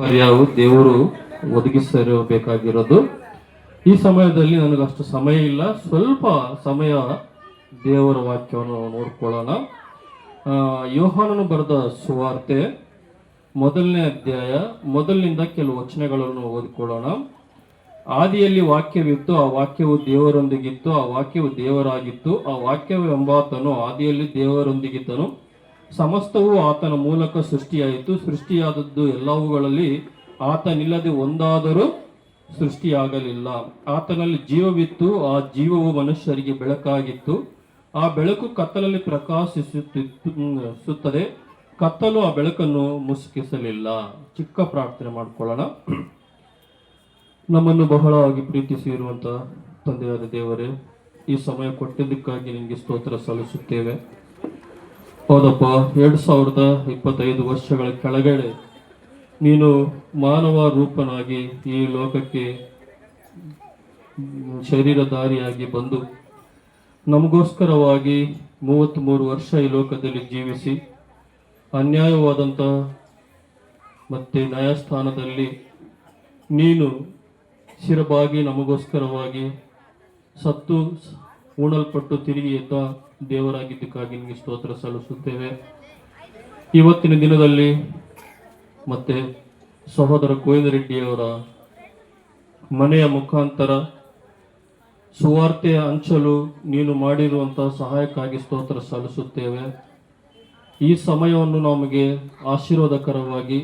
ಪರ್ಯಾಯವು ದೇವರು ಒದಗಿಸಿರಬೇಕಾಗಿರೋದು. ಈ ಸಮಯದಲ್ಲಿ ನನಗಷ್ಟು ಸಮಯ ಇಲ್ಲ, ಸ್ವಲ್ಪ ಸಮಯ ದೇವರ ವಾಕ್ಯವನ್ನು ನೋಡ್ಕೊಳ್ಳೋಣ. ಯೋಹಾನನು ಬರೆದ ಸುವಾರ್ತೆ 1ನೇ ಅಧ್ಯಾಯ ಮೊದಲಿನಿಂದ ಕೆಲವು ವಚನಗಳನ್ನು ಓದಿಕೊಳ್ಳೋಣ. ಆದಿಯಲ್ಲಿ ವಾಕ್ಯವಿತ್ತು, ಆ ವಾಕ್ಯವು ದೇವರೊಂದಿಗಿತ್ತು, ಆ ವಾಕ್ಯವು ದೇವರಾಗಿತ್ತು, ಆ ವಾಕ್ಯವು ಎಂಬಾತನು ಆದಿಯಲ್ಲಿ ದೇವರೊಂದಿಗಿದ್ದನು. ಸಮಸ್ತವೂ ಆತನ ಮೂಲಕ ಸೃಷ್ಟಿಯಾಯಿತು, ಸೃಷ್ಟಿಯಾದದ್ದು ಎಲ್ಲವುಗಳಲ್ಲಿ ಆತನಿಲ್ಲದೆ ಒಂದಾದರೂ ಸೃಷ್ಟಿಯಾಗಲಿಲ್ಲ. ಆತನಲ್ಲಿ ಜೀವವಿತ್ತು, ಆ ಜೀವವು ಮನುಷ್ಯರಿಗೆ ಬೆಳಕಾಗಿತ್ತು. ಆ ಬೆಳಕು ಕತ್ತಲಲ್ಲಿ ಪ್ರಕಾಶಿಸುತ್ತದೆ, ಕತ್ತಲು ಆ ಬೆಳಕನ್ನು ಮುಸುಕಿಸಲಿಲ್ಲ. ಚಿಕ್ಕ ಪ್ರಾರ್ಥನೆ ಮಾಡಿಕೊಳ್ಳೋಣ. ನಮ್ಮನ್ನು ಬಹಳವಾಗಿ ಪ್ರೀತಿಸಿರುವಂತಹ ತಂದೆಯಾದ ದೇವರೇ, ಈ ಸಮಯ ಕೊಟ್ಟಿದ್ದಕ್ಕಾಗಿ ನಿಮಗೆ ಸ್ತೋತ್ರ ಸಲ್ಲಿಸುತ್ತೇವೆ. ಹೌದಪ್ಪ, 2025 ವರ್ಷಗಳ ಕೆಳಗಡೆ ನೀನು ಮಾನವ ರೂಪನಾಗಿ ಈ ಲೋಕಕ್ಕೆ ಶರೀರಧಾರಿಯಾಗಿ ಬಂದು ನಮಗೋಸ್ಕರವಾಗಿ 33 ವರ್ಷ ಈ ಲೋಕದಲ್ಲಿ ಜೀವಿಸಿ ಅನ್ಯಾಯವಾದಂಥ ಮತ್ತೆ ನ್ಯಾಯಸ್ಥಾನದಲ್ಲಿ ನೀನು ಶಿರಬಾಗಿ ನಮಗೋಸ್ಕರವಾಗಿ ಸತ್ತು ಉಣಲ್ಪಟ್ಟು ತಿರುಗಿ ಎದ್ದ ದೇವರಾಗಿದ್ದಕ್ಕಾಗಿ ನಿಮಗೆ ಸ್ತೋತ್ರ ಸಲ್ಲಿಸುತ್ತೇವೆ. ಇವತ್ತಿನ ದಿನದಲ್ಲಿ ಮತ್ತೆ ಸಹೋದರ ಗೋವಿಂದ ರೆಡ್ಡಿಯವರ ಮನೆಯ ಮುಖಾಂತರ ಸುವಾರ್ತೆಯ ಹಂಚಲು ನೀನು ಮಾಡಿರುವಂತಹ ಸಹಾಯಕ್ಕಾಗಿ ಸ್ತೋತ್ರ ಸಲ್ಲಿಸುತ್ತೇವೆ. ಈ ಸಮಯವನ್ನು ನಮಗೆ ಆಶೀರ್ವಾದಕರವಾಗಿ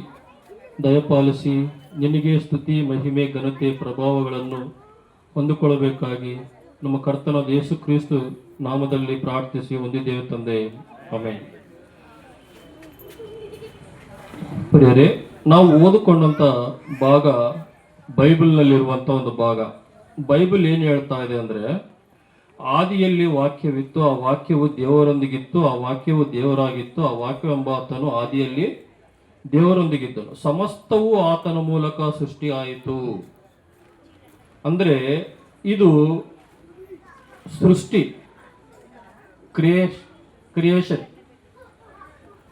ದಯಪಾಲಿಸಿ ನಿನಗೆ ಸ್ತುತಿ, ಮಹಿಮೆ, ಘನತೆ, ಪ್ರಭಾವಗಳನ್ನು ಹೊಂದಿಕೊಳ್ಳಬೇಕಾಗಿ ನಮ್ಮ ಕರ್ತನಾದ ಯೇಸು ಕ್ರಿಸ್ತು ನಾಮದಲ್ಲಿ ಪ್ರಾರ್ಥಿಸಿ ಹೊಂದಿದ್ದೇವೆ ತಂದೆ, ಆಮೆನ್. ಪ್ರಿಯರೇ, ನಾವು ಓದಿಕೊಂಡಂತ ಭಾಗ ಬೈಬಲ್ನಲ್ಲಿರುವಂತ ಒಂದು ಭಾಗ. ಬೈಬಲ್ ಏನು ಹೇಳ್ತಾ ಇದೆ ಅಂದ್ರೆ, ಆದಿಯಲ್ಲಿ ವಾಕ್ಯವಿತ್ತು, ಆ ವಾಕ್ಯವು ದೇವರೊಂದಿಗಿತ್ತು, ಆ ವಾಕ್ಯವು ದೇವರಾಗಿತ್ತು, ಆ ವಾಕ್ಯವೆಂಬ ಆತನು ಆದಿಯಲ್ಲಿ ದೇವರೊಂದಿಗಿದ್ದನು, ಸಮಸ್ತವೂ ಆತನ ಮೂಲಕ ಸೃಷ್ಟಿಯಾಯಿತು. ಅಂದ್ರೆ ಇದು ಸೃಷ್ಟಿ, ಕ್ರಿಯೇಷನ್.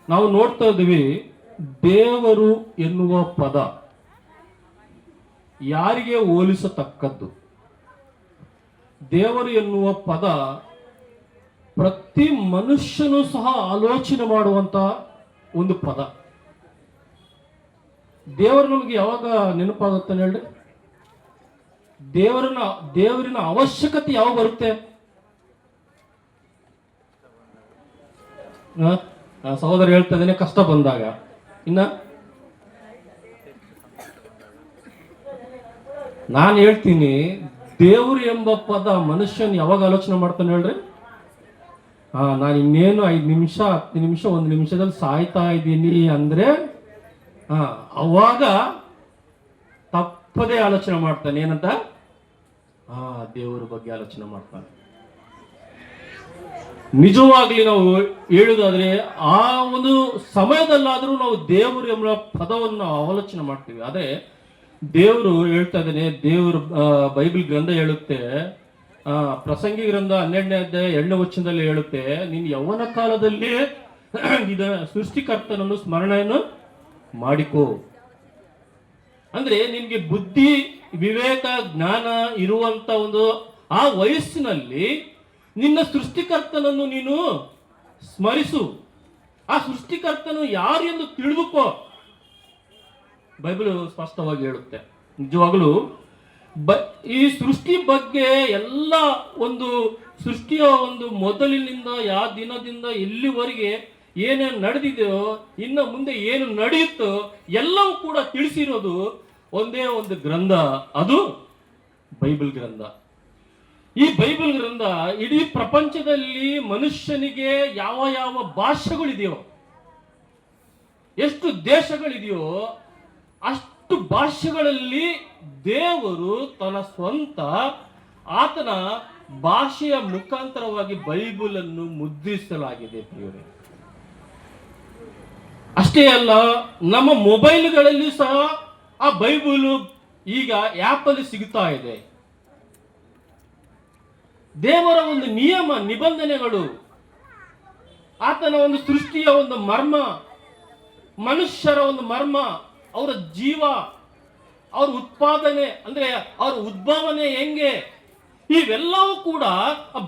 ನಾವು ನೋಡ್ತಾ ಇದ್ದೀವಿ, ದೇವರು ಎನ್ನುವ ಪದ ಯಾರಿಗೆ ಹೋಲಿಸತಕ್ಕದ್ದು? ದೇವರು ಎನ್ನುವ ಪದ ಪ್ರತಿ ಮನುಷ್ಯನು ಸಹ ಆಲೋಚನೆ ಮಾಡುವಂತ ಒಂದು ಪದ. ದೇವರು ನಮಗೆ ಯಾವಾಗ ನೆನಪಾಗುತ್ತೆ ಹೇಳ್ರಿ? ದೇವರಿನ ಅವಶ್ಯಕತೆ ಯಾವಾಗ ಬರುತ್ತೆ? ಸಹೋದರ ಹೇಳ್ತಾ ಇದ್ದೇನೆ, ಕಷ್ಟ ಬಂದಾಗ. ಇನ್ನ ನಾನು ಹೇಳ್ತೀನಿ, ದೇವರು ಎಂಬ ಪದ ಮನುಷ್ಯನ್ ಯಾವಾಗ ಆಲೋಚನೆ ಮಾಡ್ತಾನೆ ಹೇಳ್ರಿ? ನಾನು ಇನ್ನೇನು 5 ನಿಮಿಷ 10 ನಿಮಿಷ 1 ನಿಮಿಷದಲ್ಲಿ ಸಾಯ್ತಾ ಇದ್ದೀನಿ ಅಂದ್ರೆ ಅವಾಗ ತಪ್ಪದೇ ಆಲೋಚನೆ ಮಾಡ್ತಾನೆ. ಏನಂತ? ದೇವರ ಬಗ್ಗೆ ಆಲೋಚನೆ ಮಾಡ್ತಾನೆ. ನಿಜವಾಗ್ಲಿ ನಾವು ಹೇಳುವುದಾದ್ರೆ ಆ ಒಂದು ಸಮಯದಲ್ಲಾದ್ರೂ ನಾವು ದೇವರು ಎಂಬ ಪದವನ್ನು ಆಲೋಚನೆ ಮಾಡ್ತೀವಿ. ಆದ್ರೆ ದೇವರು ಹೇಳ್ತಾ ಇದ್ದೇನೆ, ದೇವರು ಬೈಬಲ್ ಗ್ರಂಥ ಹೇಳುತ್ತೆ, ಪ್ರಸಂಗಿ ಗ್ರಂಥ 12ನೇ ಅಧ್ಯಾಯ 2ನೇ ವಚನದಲ್ಲಿ ಹೇಳುತ್ತೆ, ನೀನು ಯೌವನ ಕಾಲದಲ್ಲಿ ಸೃಷ್ಟಿಕರ್ತನನ್ನು ಸ್ಮರಣೆಯನ್ನು ಮಾಡಿಕೋ. ಅಂದ್ರೆ ನಿನ್ಗೆ ಬುದ್ಧಿ, ವಿವೇಕ, ಜ್ಞಾನ ಇರುವಂತ ಒಂದು ಆ ವಯಸ್ಸಿನಲ್ಲಿ ನಿನ್ನ ಸೃಷ್ಟಿಕರ್ತನನ್ನು ನೀನು ಸ್ಮರಿಸು. ಆ ಸೃಷ್ಟಿಕರ್ತನು ಯಾರು ಎಂದು ತಿಳಿದುಕೋ. ಬೈಬಲ್ ಸ್ಪಷ್ಟವಾಗಿ ಹೇಳುತ್ತೆ. ನಿಜವಾಗಲೂ ಈ ಸೃಷ್ಟಿ ಬಗ್ಗೆ ಎಲ್ಲ ಒಂದು ಸೃಷ್ಟಿಯ ಒಂದು ಮೊದಲಿನಿಂದ ಯಾವ ದಿನದಿಂದ ಎಲ್ಲಿವರೆಗೆ ಏನೇನು ನಡೆದಿದೆಯೋ, ಇನ್ನು ಮುಂದೆ ಏನು ನಡೆಯುತ್ತೋ ಎಲ್ಲವೂ ಕೂಡ ತಿಳಿಸಿರೋದು ಒಂದೇ ಒಂದು ಗ್ರಂಥ, ಅದು ಬೈಬಲ್ ಗ್ರಂಥ. ಈ ಬೈಬಲ್ ಗ್ರಂಥ ಇಡೀ ಪ್ರಪಂಚದಲ್ಲಿ ಮನುಷ್ಯನಿಗೆ ಯಾವ ಯಾವ ಭಾಷೆಗಳಿದೆಯೋ, ಎಷ್ಟು ದೇಶಗಳಿದೆಯೋ ಅಷ್ಟು ಭಾಷೆಗಳಲ್ಲಿ ದೇವರು ತನ್ನ ಸ್ವಂತ ಆತನ ಭಾಷೆಯ ಮುಖಾಂತರವಾಗಿ ಬೈಬಲ್ ಅನ್ನು ಮುದ್ರಿಸಲಾಗಿದೆ ಪ್ರಿಯರೇ. ಅಷ್ಟೇ ಅಲ್ಲ, ನಮ್ಮ ಮೊಬೈಲ್ಗಳಲ್ಲಿ ಸಹ ಆ ಬೈಬಲ್ ಈಗ ಆಪ್ ಅಲ್ಲಿ ಸಿಗುತ್ತಾ ಇದೆ. ದೇವರ ಒಂದು ನಿಯಮ ನಿಬಂಧನೆಗಳು, ಆತನ ಒಂದು ಸೃಷ್ಟಿಯ ಒಂದು ಮರ್ಮ, ಮನುಷ್ಯರ ಒಂದು ಮರ್ಮ, ಅವರ ಜೀವ, ಅವ್ರ ಉತ್ಪಾದನೆ ಅಂದ್ರೆ ಅವ್ರ ಉದ್ಭವನೆ ಹೆಂಗೆ, ಇವೆಲ್ಲವೂ ಕೂಡ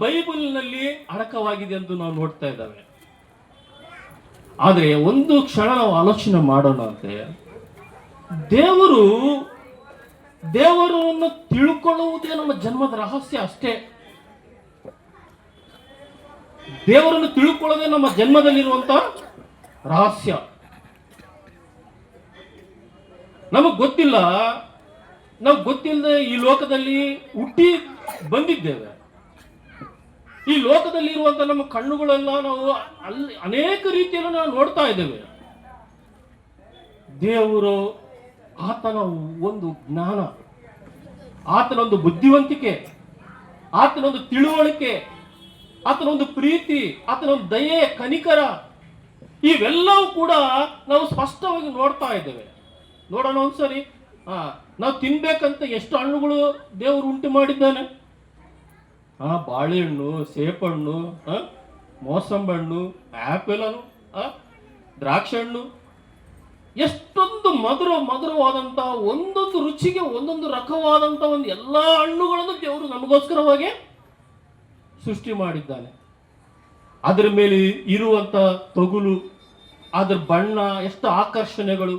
ಬೈಬಲ್ನಲ್ಲಿ ಅಡಕವಾಗಿದೆ ಎಂದು ನಾವು ನೋಡ್ತಾ ಇದ್ದಾವೆ. ಆದರೆ ಒಂದು ಕ್ಷಣ ನಾವು ಆಲೋಚನೆ ಮಾಡೋಣ ಅಂತೆ, ದೇವರನ್ನು ತಿಳ್ಕೊಳ್ಳುವುದೇ ನಮ್ಮ ಜನ್ಮದ ರಹಸ್ಯ ಅಷ್ಟೇ. ದೇವರನ್ನು ತಿಳ್ಕೊಳ್ಳೋದೇ ನಮ್ಮ ಜನ್ಮದಲ್ಲಿರುವಂತ ರಹಸ್ಯ. ನಮಗ್ ಗೊತ್ತಿಲ್ಲ, ನಾವು ಗೊತ್ತಿಲ್ಲದೆ ಈ ಲೋಕದಲ್ಲಿ ಹುಟ್ಟಿ ಬಂದಿದ್ದೇವೆ. ಈ ಲೋಕದಲ್ಲಿ ಇರುವಂತ ನಮ್ಮ ಕಣ್ಣುಗಳೆಲ್ಲ ನಾವು ಅಲ್ಲಿ ಅನೇಕ ರೀತಿಯಲ್ಲಿ ನಾವು ನೋಡ್ತಾ ಇದ್ದೇವೆ. ದೇವರು, ಆತನ ಒಂದು ಜ್ಞಾನ, ಆತನ ಒಂದು ಬುದ್ಧಿವಂತಿಕೆ, ಆತನ ಒಂದು ತಿಳುವಳಿಕೆ, ಆತನ ಒಂದು ಪ್ರೀತಿ, ಆತನ ಒಂದು ದಯೆ, ಕನಿಕರ, ಇವೆಲ್ಲವೂ ಕೂಡ ನಾವು ಸ್ಪಷ್ಟವಾಗಿ ನೋಡ್ತಾ ಇದ್ದೇವೆ. ನೋಡೋಣ ಒಂದ್ಸರಿ. ನಾವು ತಿನ್ಬೇಕಂತ ಎಷ್ಟು ಹಣ್ಣುಗಳು ದೇವರು ಉಂಟು ಮಾಡಿದ್ದಾನೆ. ಬಾಳೆಹಣ್ಣು, ಸೇಬಣ್ಣು, ಮೋಸಂಬಿ ಹಣ್ಣು, ಆಪಲ್ ಹಣ್ಣು, ದ್ರಾಕ್ಷಿ ಹಣ್ಣು, ಎಷ್ಟೊಂದು ಮಧುರವಾದಂತ, ಒಂದೊಂದು ರುಚಿಗೆ ಒಂದೊಂದು ರಕವಾದಂತ ಒಂದು ಎಲ್ಲಾ ಹಣ್ಣುಗಳನ್ನು ದೇವರು ನಮಗೋಸ್ಕರವಾಗಿ ಸೃಷ್ಟಿ ಮಾಡಿದ್ದಾನೆ. ಅದರ ಮೇಲೆ ಇರುವಂತ ತೊಗುಲು, ಅದರ ಬಣ್ಣ, ಎಷ್ಟು ಆಕರ್ಷಣೆಗಳು,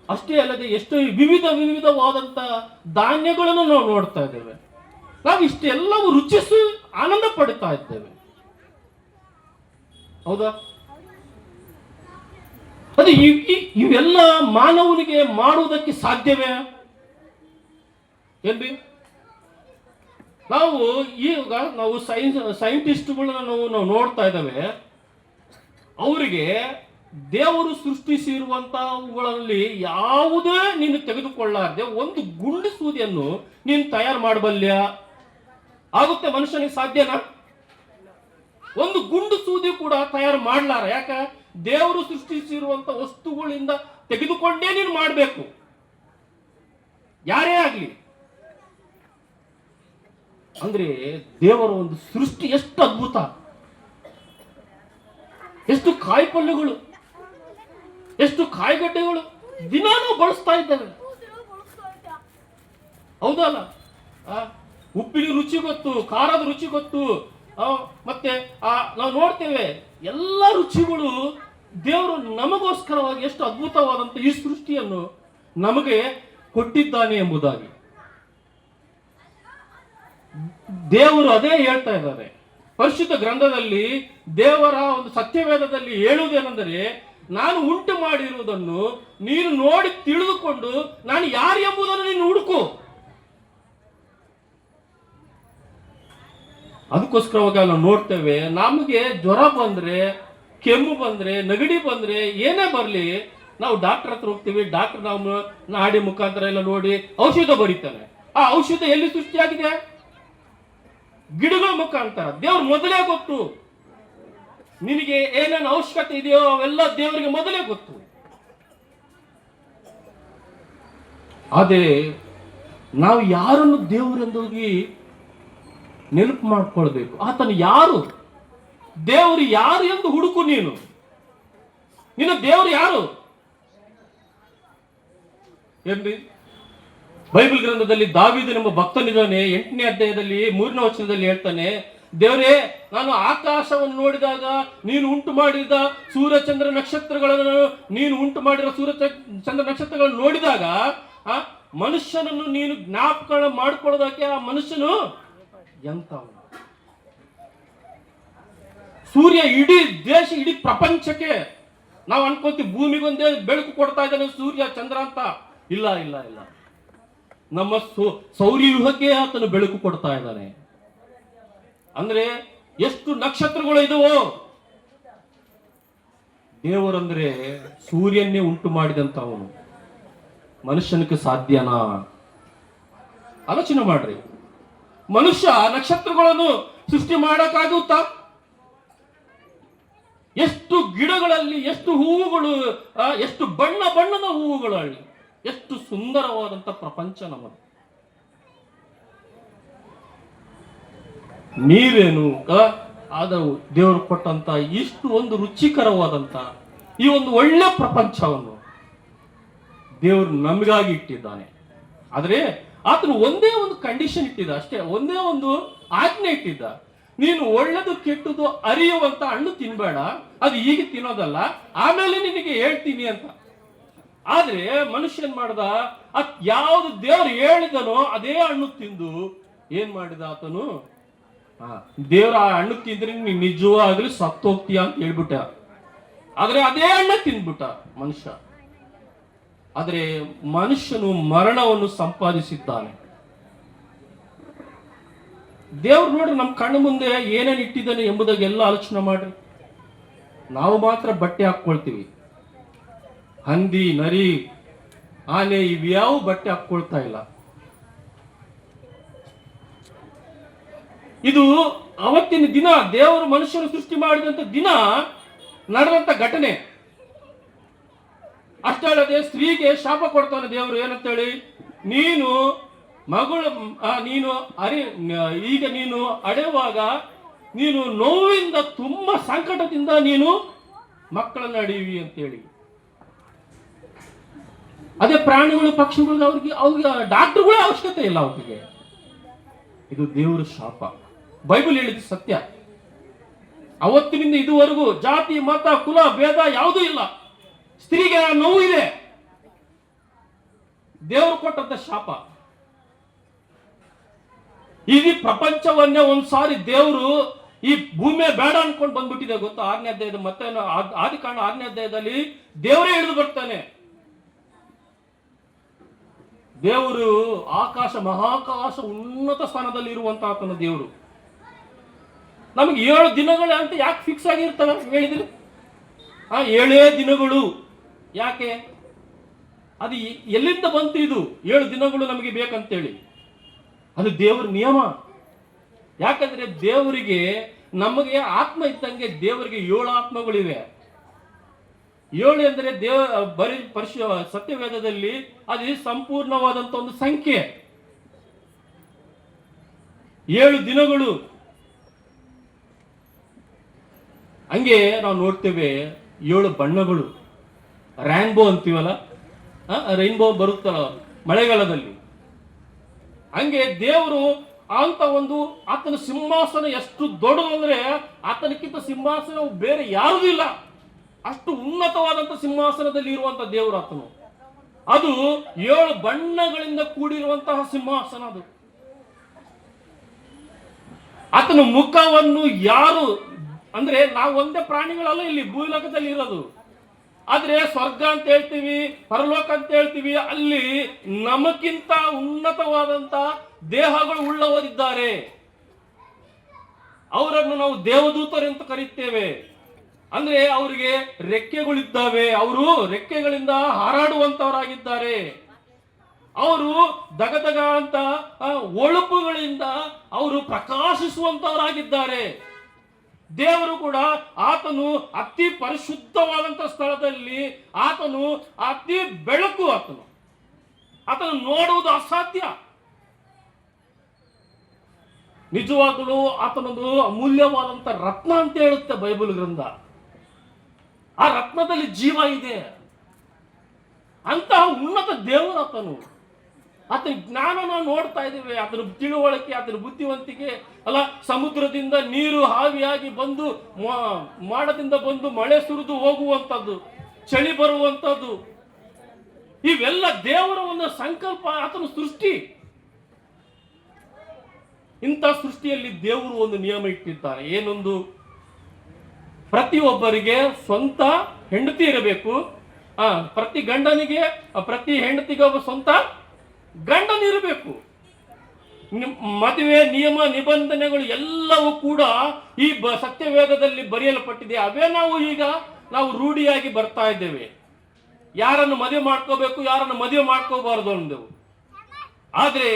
ಅಷ್ಟೇ ಅಲ್ಲದೆ ಎಷ್ಟು ವಿವಿಧವಾದಂತ ಧಾನ್ಯಗಳನ್ನು ನಾವು ನೋಡ್ತಾ ಇದ್ದೇವೆ. ನಾವು ಇಷ್ಟೆಲ್ಲವೂ ರುಚಿಸಿ ಆನಂದ ಪಡ್ತಾ ಇದ್ದೇವೆ. ಹೌದಾ? ಅದೇ ಇವೆಲ್ಲ ಮಾನವನಿಗೆ ಮಾಡುವುದಕ್ಕೆ ಸಾಧ್ಯವೇ ಏನ್ರಿ? ನಾವು ಸೈಂಟಿಸ್ಟ್ಗಳನ್ನ ನಾವು ನೋಡ್ತಾ ಇದ್ದೇವೆ. ಅವರಿಗೆ ದೇವರು ಸೃಷ್ಟಿಸಿರುವಂತವುಗಳಲ್ಲಿ ಯಾವುದೇ ನೀನು ತೆಗೆದುಕೊಳ್ಳಾರ್ದೆ ಒಂದು ಗುಂಡು ಸೂದಿಯನ್ನು ನೀನು ತಯಾರು ಮಾಡಬಲ್ಯ? ಆಗುತ್ತೆ ಮನುಷ್ಯನಿಗೆ ಸಾಧ್ಯನಾ? ಒಂದು ಗುಂಡು ಸೂದಿ ಕೂಡ ತಯಾರು ಮಾಡ್ಲಾರ. ಯಾಕ? ದೇವರು ಸೃಷ್ಟಿಸಿರುವಂತ ವಸ್ತುಗಳಿಂದ ತೆಗೆದುಕೊಂಡೇ ನೀನು ಮಾಡಬೇಕು, ಯಾರೇ ಆಗ್ಲಿ. ಅಂದ್ರೆ ದೇವರ ಒಂದು ಸೃಷ್ಟಿ ಎಷ್ಟು ಅದ್ಭುತ, ಎಷ್ಟು ಕಾಯಿಪಲ್ಯಗಳು, ಎಷ್ಟು ಕಾಯಿಗಡ್ಡೆಗಳು ದಿನ ನಾವು ಬಳಸ್ತಾ ಇದ್ದೇವೆ. ಹೌದಲ್ಲ? ಉಪ್ಪಿನ ರುಚಿ ಗೊತ್ತು, ಖಾರದ ರುಚಿ ಗೊತ್ತು, ಮತ್ತೆ ನಾವು ನೋಡ್ತೇವೆ ಎಲ್ಲ ರುಚಿಗಳು ದೇವರು ನಮಗೋಸ್ಕರವಾಗಿ ಎಷ್ಟು ಅದ್ಭುತವಾದಂತ ಈ ಸೃಷ್ಟಿಯನ್ನು ನಮಗೆ ಕೊಟ್ಟಿದ್ದಾನೆ ಎಂಬುದಾಗಿ ದೇವರು ಅದೇ ಹೇಳ್ತಾ ಇದ್ದಾರೆ. ಪರಿಶುದ್ಧ ಗ್ರಂಥದಲ್ಲಿ ದೇವರ ಒಂದು ಸತ್ಯವೇದದಲ್ಲಿ ಹೇಳುವುದೇನೆಂದರೆ, ನಾನು ಉಂಟು ಮಾಡಿರುವುದನ್ನು ನೀನು ನೋಡಿ ತಿಳಿದುಕೊಂಡು ನಾನು ಯಾರು ಎಂಬುದನ್ನು ನೀನು ಹುಡುಕು. ಅದಕ್ಕೋಸ್ಕರವಾಗಿ ನಾವು ನೋಡ್ತೇವೆ, ನಮಗೆ ಜ್ವರ ಬಂದ್ರೆ, ಕೆಮ್ಮು ಬಂದ್ರೆ, ನೆಗಡಿ ಬಂದ್ರೆ, ಏನೇ ಬರ್ಲಿ ನಾವು ಡಾಕ್ಟರ್ ಹತ್ರ ಹೋಗ್ತೀವಿ. ಡಾಕ್ಟರ್ ನಾವು ನಾಡಿ ಮುಖಾಂತರ ಎಲ್ಲ ನೋಡಿ ಔಷಧ ಬರೀತಾನೆ. ಆ ಔಷಧ ಎಲ್ಲಿ ಸೃಷ್ಟಿಯಾಗಿದೆ? ಗಿಡಗಳ ಮುಖಾಂತರ. ದೇವ್ರು ಮೊದಲೇ ಗೊತ್ತು, ನಿನಗೆ ಏನೇನು ಅವಶ್ಯಕತೆ ಇದೆಯೋ ಅವೆಲ್ಲ ದೇವರಿಗೆ ಮೊದಲೇ ಗೊತ್ತು. ಅದೇ ನಾವು ಯಾರನ್ನು ದೇವರೆಂದೋಗಿ ನೆನಪು ಮಾಡ್ಕೊಳ್ಬೇಕು. ಆತನು ಯಾರು, ದೇವರು ಯಾರು ಎಂದು ಹುಡುಕು. ನಿನ್ನ ದೇವರು ಯಾರು ಏನ್ರಿ? ಬೈಬಲ್ ಗ್ರಂಥದಲ್ಲಿ ದಾವೀದನೆಂಬ ಭಕ್ತನಿದ್ದಾನೆ. 8ನೇ ಅಧ್ಯಾಯದಲ್ಲಿ 3ನೇ ವಚನದಲ್ಲಿ ಹೇಳ್ತಾನೆ, ದೇವರೇ, ನಾನು ಆಕಾಶವನ್ನು ನೋಡಿದಾಗ ನೀನು ಉಂಟು ಮಾಡಿದ ಸೂರ್ಯಚಂದ್ರ ನಕ್ಷತ್ರಗಳನ್ನು, ನೀನು ಉಂಟು ಮಾಡಿದ ಸೂರ್ಯಚಂದ್ರ ನಕ್ಷತ್ರಗಳನ್ನು ನೋಡಿದಾಗ ಮನುಷ್ಯನನ್ನು ನೀನು ಜ್ಞಾಪಕ ಮಾಡ್ಕೊಳ್ಳೋದಕ್ಕೆ ಆ ಮನುಷ್ಯನು ಎಂತವನು? ಸೂರ್ಯ ಇಡೀ ದೇಶ, ಇಡೀ ಪ್ರಪಂಚಕ್ಕೆ ನಾವು ಅನ್ಕೋತೀವಿ ಭೂಮಿಗೊಂದೇ ಬೆಳಕು ಕೊಡ್ತಾ ಇದ್ದಾನೆ ಸೂರ್ಯ ಚಂದ್ರ ಅಂತ. ಇಲ್ಲ ಇಲ್ಲ ಇಲ್ಲ, ನಮ್ಮ ಸೌರವ್ಯೂಹಕ್ಕೆ ಆತನು ಬೆಳಕು ಕೊಡ್ತಾ ಇದ್ದಾನೆ. ಅಂದ್ರೆ ಎಷ್ಟು ನಕ್ಷತ್ರಗಳು ಇದಾವೋ. ದೇವರಂದ್ರೆ ಸೂರ್ಯನ್ನೇ ಉಂಟು ಮಾಡಿದಂತವನು. ಮನುಷ್ಯನಿಗೆ ಸಾಧ್ಯನಾ? ಆಲೋಚನೆ ಮಾಡ್ರಿ. ಮನುಷ್ಯ ನಕ್ಷತ್ರಗಳನ್ನು ಸೃಷ್ಟಿ ಮಾಡಕ್ಕಾಗುತ್ತಾ? ಎಷ್ಟು ಗಿಡಗಳಲ್ಲಿ ಎಷ್ಟು ಹೂವುಗಳು, ಎಷ್ಟು ಬಣ್ಣದ ಹೂವುಗಳಲ್ಲಿ, ಎಷ್ಟು ಸುಂದರವಾದಂತ ಪ್ರಪಂಚ ನಮ್ಮದು. ನೀರೇನು ಆದವು ದೇವರು ಕೊಟ್ಟಂತ ಇಷ್ಟು ಒಂದು ರುಚಿಕರವಾದಂತ ಈ ಒಂದು ಒಳ್ಳೆ ಪ್ರಪಂಚವನ್ನು ದೇವರು ನಮಗಾಗಿ ಇಟ್ಟಿದ್ದಾನೆ. ಆದರೆ ಆತನು ಒಂದೇ ಒಂದು ಕಂಡೀಷನ್ ಇಟ್ಟಿದ್ದ ಅಷ್ಟೇ, ಒಂದೇ ಒಂದು ಆಜ್ಞೆ ಇಟ್ಟಿದ್ದ. ನೀನು ಒಳ್ಳೆದು ಕೆಟ್ಟದು ಅರಿಯುವಂತ ಹಣ್ಣು ತಿನ್ಬೇಡ, ಅದು ಈಗ ತಿನ್ನೋದಲ್ಲ, ಆಮೇಲೆ ನಿನಗೆ ಹೇಳ್ತೀನಿ ಅಂತ. ಆದ್ರೆ ಮನುಷ್ಯ ಏನ್ ಮಾಡ್ದ, ಯಾವುದು ದೇವರು ಹೇಳಿದನೋ ಅದೇ ಹಣ್ಣು ತಿಂದು ಏನ್ ಮಾಡಿದ ಆತನು, ದೇವ್ರ ಆ ಹಣ್ಣು ತಿಂದ್ರೆ ನೀನ್ ನಿಜವಾಗ್ಲೂ ಸತ್ತೋಗ್ತೀಯ ಅಂತ ಹೇಳ್ಬಿಟ್ಟ. ಆದ್ರೆ ಅದೇ ಹಣ್ಣು ತಿಂದ್ಬಿಟ್ಟ ಮನುಷ್ಯ. ಆದ್ರೆ ಮನುಷ್ಯನು ಮರಣವನ್ನು ಸಂಪಾದಿಸಿದ್ದಾನೆ. ದೇವ್ರು ನೋಡ್ರಿ ನಮ್ಮ ಕಣ್ಣು ಮುಂದೆ ಏನೇನು ಇಟ್ಟಿದ್ದಾನೆ ಎಂಬುದಾಗೆಲ್ಲ ಆಲೋಚನೆ ಮಾಡ್ರಿ. ನಾವು ಮಾತ್ರ ಬಟ್ಟೆ ಹಾಕೊಳ್ತೀವಿ, ಹಂದಿ, ನರಿ, ಆನೆ ಇವ್ಯಾವ ಬಟ್ಟೆ ಹಾಕೊಳ್ತಾ ಇಲ್ಲ. ಇದು ಅವತ್ತಿನ ದಿನ ದೇವರು ಮನುಷ್ಯನು ಸೃಷ್ಟಿ ಮಾಡಿದಂತ ದಿನ ನಡೆದಂತ ಘಟನೆ. ಅಷ್ಟೇ ಅಲ್ಲದೆ ಸ್ತ್ರೀಗೆ ಶಾಪ ಕೊಡ್ತಾನೆ ದೇವರು, ಏನಂತೇಳಿ, ನೀನು ಮಗಳು ನೀನು ಈಗ ನೀನು ಅಡೆಯುವಾಗ ನೀನು ನೋವಿಂದ ತುಂಬಾ ಸಂಕಟದಿಂದ ನೀನು ಮಕ್ಕಳನ್ನ ಅಡಿಯುವಿ ಅಂತೇಳಿ. ಅದೇ ಪ್ರಾಣಿಗಳು ಪಕ್ಷಿಗಳು ಅವ್ರಿಗೆ ಡಾಕ್ಟರ್ಗಳೇ ಅವಶ್ಯಕತೆ ಇಲ್ಲ ಅವ್ರಿಗೆ. ಇದು ದೇವರ ಶಾಪ. ಬೈಬಲ್ ಹೇಳಿದ ಸತ್ಯ. ಅವತ್ತಿನಿಂದ ಇದುವರೆಗೂ ಜಾತಿ, ಮತ, ಕುಲ, ಭೇದ ಯಾವುದೂ ಇಲ್ಲ. ಸ್ತ್ರೀಗೆ ನೋವು ಇದೆ, ದೇವರು ಕೊಟ್ಟಂತ ಶಾಪ. ಇಡೀ ಪ್ರಪಂಚವನ್ನೇ ಒಂದ್ಸಾರಿ ದೇವರು ಈ ಭೂಮಿಯ ಬೇಡ ಅನ್ಕೊಂಡು ಬಂದ್ಬಿಟ್ಟಿದೆ ಗೊತ್ತಾ. 6ನೇ ಅಧ್ಯಾಯದ ಮತ್ತೆ ಆದಿಕಾಂಡ 6ನೇ ಅಧ್ಯಾಯದಲ್ಲಿ ದೇವರೇ ಇಳಿದು ಬರ್ತಾನೆ. ದೇವರು ಆಕಾಶ, ಮಹಾಕಾಶ, ಉನ್ನತ ಸ್ಥಾನದಲ್ಲಿ ಇರುವಂತಹ ಆತನ ದೇವರು. ನಮಗೆ 7 ದಿನಗಳು ಅಂತ ಯಾಕೆ ಫಿಕ್ಸ್ ಆಗಿರ್ತವೆ ಹೇಳಿದ್ರಿ? 7 ದಿನಗಳು ಯಾಕೆ? ಅದು ಎಲ್ಲಿಂದ ಬಂತು? ಇದು 7 ದಿನಗಳು ನಮಗೆ ಬೇಕಂತೇಳಿ ಅದು ದೇವರ ನಿಯಮ. ಯಾಕಂದ್ರೆ ದೇವರಿಗೆ, ನಮಗೆ ಆತ್ಮ ಇದ್ದಂಗೆ ದೇವರಿಗೆ 7 ಆತ್ಮಗಳಿವೆ. 7 ಅಂದ್ರೆ ಬರೀ ಸತ್ಯವೇದದಲ್ಲಿ ಅದು ಸಂಪೂರ್ಣವಾದಂತ ಒಂದು ಸಂಖ್ಯೆ. 7 ದಿನಗಳು. ಹಂಗೆ ನಾವು ನೋಡ್ತೇವೆ 7 ಬಣ್ಣಗಳು, ರ್ಯಾನ್ಬೋ ಅಂತೀವಲ್ಲ, ರೈನ್ಬೋ ಬರುತ್ತಲ್ಲ ಮಳೆಗಾಲದಲ್ಲಿ. ಹಂಗೆ ದೇವರು ಅಂತ ಒಂದು ಆತನ ಸಿಂಹಾಸನ ಎಷ್ಟು ದೊಡ್ಡದು ಅಂದ್ರೆ ಆತನಕ್ಕಿಂತ ಸಿಂಹಾಸನ ಬೇರೆ ಯಾರೂ ಇಲ್ಲ. ಅಷ್ಟು ಉನ್ನತವಾದಂತ ಸಿಂಹಾಸನದಲ್ಲಿ ಇರುವಂತ ದೇವರು ಆತನು. ಅದು 7 ಬಣ್ಣಗಳಿಂದ ಕೂಡಿರುವಂತಹ ಸಿಂಹಾಸನ ಅದು. ಆತನ ಮುಖವನ್ನು ಯಾರು ಅಂದ್ರೆ, ನಾವು ಒಂದೇ ಪ್ರಾಣಿಗಳಲ್ಲ ಇಲ್ಲಿ ಭೂಲೋಕದಲ್ಲಿ ಇರೋದು. ಆದ್ರೆ ಸ್ವರ್ಗ ಅಂತ ಹೇಳ್ತೀವಿ, ಪರಲೋಕ ಅಂತ ಹೇಳ್ತೀವಿ, ಅಲ್ಲಿ ನಮಗಿಂತ ಉನ್ನತವಾದಂತ ದೇಹಗಳು ಉಳ್ಳವರಿದ್ದಾರೆ. ಅವರನ್ನು ನಾವು ದೇವದೂತರು ಅಂತ ಕರೀತೇವೆ. ಅಂದ್ರೆ ಅವರಿಗೆ ರೆಕ್ಕೆಗಳಿದ್ದಾವೆ, ಅವರು ರೆಕ್ಕೆಗಳಿಂದ ಹಾರಾಡುವಂತವರಾಗಿದ್ದಾರೆ. ಅವರು ದಗದಗ ಅಂತ ಒಳುಪುಗಳಿಂದ ಅವರು ಪ್ರಕಾಶಿಸುವಂತವರಾಗಿದ್ದಾರೆ. ದೇವರು ಕೂಡ ಆತನು ಅತಿ ಪರಿಶುದ್ಧವಾದಂತ ಸ್ಥಳದಲ್ಲಿ, ಆತನು ಅತಿ ಬೆಳಕು, ಆತನು ನೋಡುವುದು ಅಸಾಧ್ಯ. ನಿಜವಾಗಲೂ ಆತನೊಂದು ಅಮೂಲ್ಯವಾದಂತ ರತ್ನ ಅಂತ ಹೇಳುತ್ತೆ ಬೈಬಲ್ ಗ್ರಂಥ. ಆ ರತ್ನದಲ್ಲಿ ಜೀವ ಇದೆ. ಅಂತಹ ಉನ್ನತ ದೇವರು ಆತನು. ಆತನ ಜ್ಞಾನ ನಾವು ನೋಡ್ತಾ ಇದ್ದೇವೆ, ಆತನ ತಿಳುವಳಿಕೆ, ಆತನ ಬುದ್ಧಿವಂತಿಕೆ ಅಲ್ಲ. ಸಮುದ್ರದಿಂದ ನೀರು ಹಾವಿಯಾಗಿ ಬಂದು, ಮಾಡದಿಂದ ಬಂದು ಮಳೆ ಸುರಿದು ಹೋಗುವಂಥದ್ದು, ಚಳಿ ಬರುವಂಥದ್ದು, ಇವೆಲ್ಲ ದೇವರ ಒಂದು ಸಂಕಲ್ಪ, ಆತನ ಸೃಷ್ಟಿ. ಇಂಥ ಸೃಷ್ಟಿಯಲ್ಲಿ ದೇವರು ಒಂದು ನಿಯಮ ಇಟ್ಟಿದ್ದಾನೆ. ಏನೊಂದು, ಪ್ರತಿಯೊಬ್ಬರಿಗೆ ಸ್ವಂತ ಹೆಂಡತಿ ಇರಬೇಕು. ಪ್ರತಿ ಗಂಡನಿಗೆ, ಪ್ರತಿ ಹೆಂಡತಿಗೆ ಒಬ್ಬ ಸ್ವಂತ ಗಂಡನಿರಬೇಕು. ಮದುವೆ ನಿಯಮ ನಿಬಂಧನೆಗಳು ಎಲ್ಲವೂ ಕೂಡ ಈ ಸತ್ಯವೇದದಲ್ಲಿ ಬರೆಯಲ್ಪಟ್ಟಿದೆ. ಅವೇ ನಾವು ರೂಢಿಯಾಗಿ ಬರ್ತಾ ಇದ್ದೇವೆ. ಯಾರನ್ನು ಮದುವೆ ಮಾಡ್ಕೋಬೇಕು, ಯಾರನ್ನು ಮದುವೆ ಮಾಡ್ಕೋಬಾರದು ಅಂದೆವು. ಆದ್ರೆ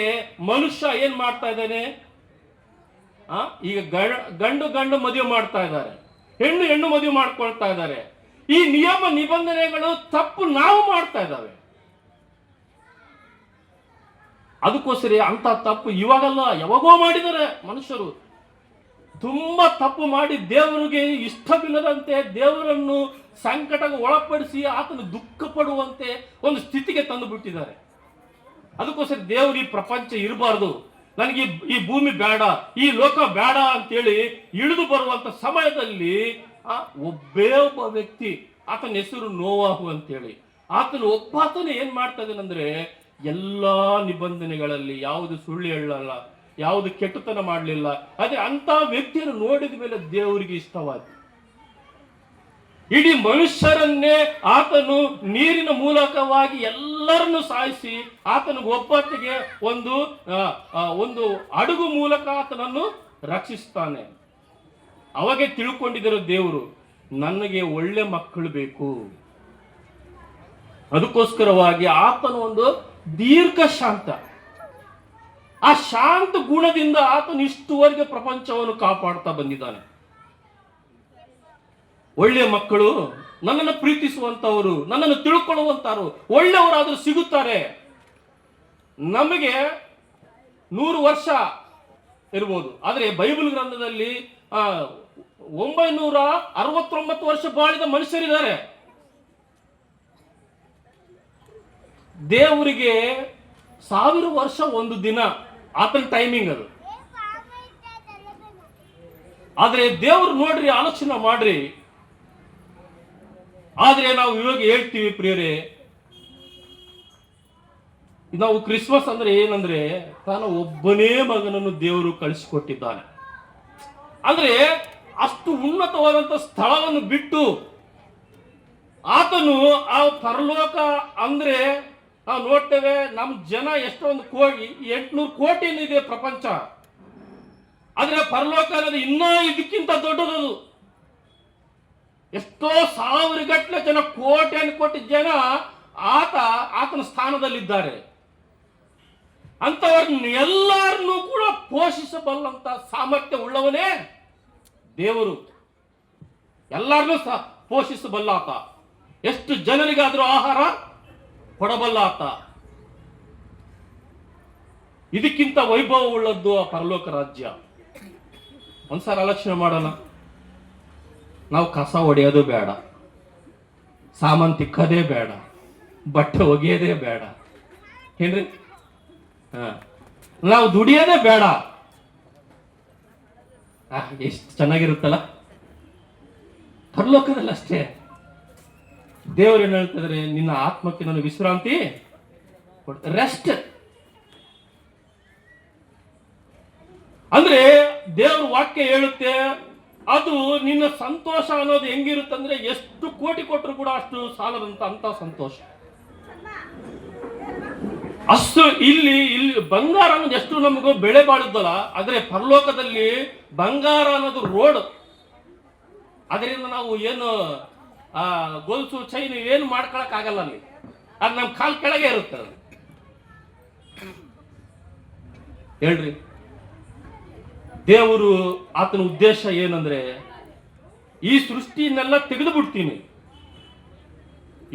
ಮನುಷ್ಯ ಏನ್ ಮಾಡ್ತಾ ಇದ್ದಾನೆ, ಈಗ ಗಂಡು ಮದುವೆ ಮಾಡ್ತಾ ಇದ್ದಾರೆ, ಹೆಣ್ಣು ಮದುವೆ ಮಾಡ್ಕೊಳ್ತಾ ಇದ್ದಾರೆ. ಈ ನಿಯಮ ನಿಬಂಧನೆಗಳು ತಪ್ಪು ನಾವು ಮಾಡ್ತಾ ಇದ್ದಾವೆ. ಅದಕ್ಕೋಸ್ಕರ ಅಂತ ತಪ್ಪು ಇವಾಗಲ್ಲ, ಯಾವಾಗೋ ಮಾಡಿದ್ದಾರೆ ಮನುಷ್ಯರು. ತುಂಬಾ ತಪ್ಪು ಮಾಡಿ ದೇವರಿಗೆ ಇಷ್ಟವಿಲ್ಲದಂತೆ ದೇವರನ್ನು ಸಂಕಟಕ್ಕೆ ಒಳಪಡಿಸಿ ಆತನು ದುಃಖ ಪಡುವಂತೆ ಒಂದು ಸ್ಥಿತಿಗೆ ತಂದು ಬಿಟ್ಟಿದ್ದಾರೆ. ಅದಕ್ಕೋಸ್ಕರ ದೇವರು ಈ ಪ್ರಪಂಚ ಇರಬಾರ್ದು, ನನಗೆ ಈ ಭೂಮಿ ಬೇಡ, ಈ ಲೋಕ ಬೇಡ ಅಂತೇಳಿ ಇಳಿದು ಬರುವಂತ ಸಮಯದಲ್ಲಿ ಒಬ್ಬೇ ಒಬ್ಬ ವ್ಯಕ್ತಿ, ಆತನ ಹೆಸರು ನೋವಾಹು ಅಂತೇಳಿ, ಆತನು ಏನ್ ಮಾಡ್ತಾ ಇದ್ದಾನಂದ್ರೆ ಎಲ್ಲಾ ನಿಬಂಧನೆಗಳಲ್ಲಿ ಯಾವುದು ಸುಳ್ಳು ಹೇಳಲ್ಲ, ಯಾವುದು ಕೆಟ್ಟತನ ಮಾಡಲಿಲ್ಲ. ಅದೇ ಅಂತ ವ್ಯಕ್ತಿಯನ್ನು ನೋಡಿದ ಮೇಲೆ ದೇವರಿಗೆ ಇಷ್ಟವಾದ ಇಡೀ ಮನುಷ್ಯರನ್ನೇ ಆತನು ನೀರಿನ ಮೂಲಕವಾಗಿ ಎಲ್ಲರನ್ನು ಸಾಯಿಸಿ ಆತನಿಗೆ ಒಬ್ಬತ್ತಿಗೆ ಒಂದು ಹಡಗು ಮೂಲಕ ಆತನನ್ನು ರಕ್ಷಿಸ್ತಾನೆ. ಅವಾಗೆ ತಿಳ್ಕೊಂಡಿದ್ದರು ದೇವರು, ನನಗೆ ಒಳ್ಳೆ ಮಕ್ಕಳು ಬೇಕು. ಅದಕ್ಕೋಸ್ಕರವಾಗಿ ಆತನು ಒಂದು ದೀರ್ಘ ಶಾಂತ, ಆ ಶಾಂತ ಗುಣದಿಂದ ಆತನು ಇಷ್ಟುವರೆಗೆ ಪ್ರಪಂಚವನ್ನು ಕಾಪಾಡ್ತಾ ಬಂದಿದ್ದಾನೆ. ಒಳ್ಳೆಯ ಮಕ್ಕಳು, ನನ್ನನ್ನು ಪ್ರೀತಿಸುವಂತವರು, ನನ್ನನ್ನು ತಿಳ್ಕೊಳ್ಳುವಂತವರು ಒಳ್ಳೆಯವರಾದರೂ ಸಿಗುತ್ತಾರೆ. ನಮಗೆ 100 ವರ್ಷ ಇರ್ಬೋದು, ಆದರೆ ಬೈಬಲ್ ಗ್ರಂಥದಲ್ಲಿ 969 ವರ್ಷ ಬಾಳಿದ ಮನುಷ್ಯರಿದ್ದಾರೆ. ದೇವರಿಗೆ 1000 ವರ್ಷ ಒಂದು ದಿನ, ಆತನ ಟೈಮಿಂಗ್ ಅದು. ಆದ್ರೆ ದೇವ್ರು ನೋಡ್ರಿ, ಆಲೋಚನೆ ಮಾಡ್ರಿ. ಆದ್ರೆ ನಾವು ಇವಾಗ ಹೇಳ್ತೀವಿ ಪ್ರಿಯರೇ, ನಾವು ಕ್ರಿಸ್ಮಸ್ ಅಂದ್ರೆ ಏನಂದ್ರೆ ತಾನು ಒಬ್ಬನೇ ಮಗನನ್ನು ದೇವರು ಕಳಿಸಿಕೊಟ್ಟಿದ್ದಾನೆ. ಅಂದ್ರೆ ಅಷ್ಟು ಉನ್ನತವಾದಂತ ಸ್ಥಳವನ್ನು ಬಿಟ್ಟು ಆತನು ಆ ಪರಲೋಕ ಅಂದ್ರೆ ನಾವು ನೋಡ್ತೇವೆ, ನಮ್ಮ ಜನ ಎಷ್ಟೊಂದು ಕೋಟಿ, 800 ಕೋಟಿ ಇದೆ ಪ್ರಪಂಚ. ಆದ್ರೆ ಪರಲೋಕ ಅನ್ನೋದು ಇನ್ನೂ ಇದಕ್ಕಿಂತ ದೊಡ್ಡದದು. ಎಷ್ಟೋ 1000 ಗಟ್ಟಲೆ ಜನ, ಕೋಟಿ ಜನ ಆತನ ಸ್ಥಾನದಲ್ಲಿದ್ದಾರೆ. ಅಂತವ್ರನ್ನ ಎಲ್ಲರನ್ನೂ ಕೂಡ ಪೋಷಿಸಬಲ್ಲಂತ ಸಾಮರ್ಥ್ಯ ಉಳ್ಳವನೇ ದೇವರು. ಎಲ್ಲರನ್ನೂ ಪೋಷಿಸಬಲ್ಲ ಆತ. ಎಷ್ಟು ಜನರಿಗಾದ್ರೂ ಆಹಾರ ಕೊಡಬಲ್ಲ ಆತ. ಇದಕ್ಕಿಂತ ವೈಭವ ಉಳ್ಳದ್ದು ಆ ಪರಲೋಕ ರಾಜ್ಯ. ಒಂದ್ಸಾರಿ ಆಲೋಚನೆ ಮಾಡೋಣ. ನಾವು ಕಸ ಹೊಡೆಯೋದು ಬೇಡ, ಸಾಮಾನು ತಿಕ್ಕೋದೇ ಬೇಡ, ಬಟ್ಟೆ ಒಗೆಯೋದೇ ಬೇಡ, ಏನ್ರಿ? ನಾವು ದುಡಿಯೋದೇ ಬೇಡ. ಎಷ್ಟು ಚೆನ್ನಾಗಿರುತ್ತಲ್ಲ ಪರಲೋಕದಲ್ಲಿ. ಅಷ್ಟೇ ದೇವರು ಏನ್ ಹೇಳ್ತಿದ್ರೆ, ನಿನ್ನ ಆತ್ಮಕ್ಕೆ ನಾನು ವಿಶ್ರಾಂತಿ, ರೆಸ್ಟ್. ಅಂದ್ರೆ ದೇವ್ರ ವಾಕ್ಯ ಹೇಳುತ್ತೆ, ಅದು ನಿನ್ನ ಸಂತೋಷ ಅನ್ನೋದು ಹೆಂಗಿರುತ್ತಂದ್ರೆ ಎಷ್ಟು ಕೋಟಿ ಕೊಟ್ಟರು ಕೂಡ ಅಷ್ಟು ಸಾಲದಂತ ಅಂತ ಸಂತೋಷ. ಅಷ್ಟು ಇಲ್ಲಿ ಬಂಗಾರ ಅನ್ನೋದು ಎಷ್ಟು ನಮಗೂ ಬೆಳೆ ಬಾಳುದಲ್ಲ, ಆದ್ರೆ ಪರಲೋಕದಲ್ಲಿ ಬಂಗಾರ ಅನ್ನೋದು ರೋಡ್. ಅದರಿಂದ ನಾವು ಏನು ಗೊಲ್ಸು ಚೈನ್ ಏನು ಮಾಡ್ಕೊಳಕ್ ಆಗಲ್ಲ ಅಲ್ಲಿ, ಅದು ನಮ್ಮ ಕಾಲ್ ಕೆಳಗೆ ಇರುತ್ತೆ. ಹೇಳ್ರಿ, ದೇವರು ಆತನ ಉದ್ದೇಶ ಏನಂದ್ರೆ, ಈ ಸೃಷ್ಟಿನೆಲ್ಲ ತೆಗೆದು ಬಿಡ್ತೀನಿ,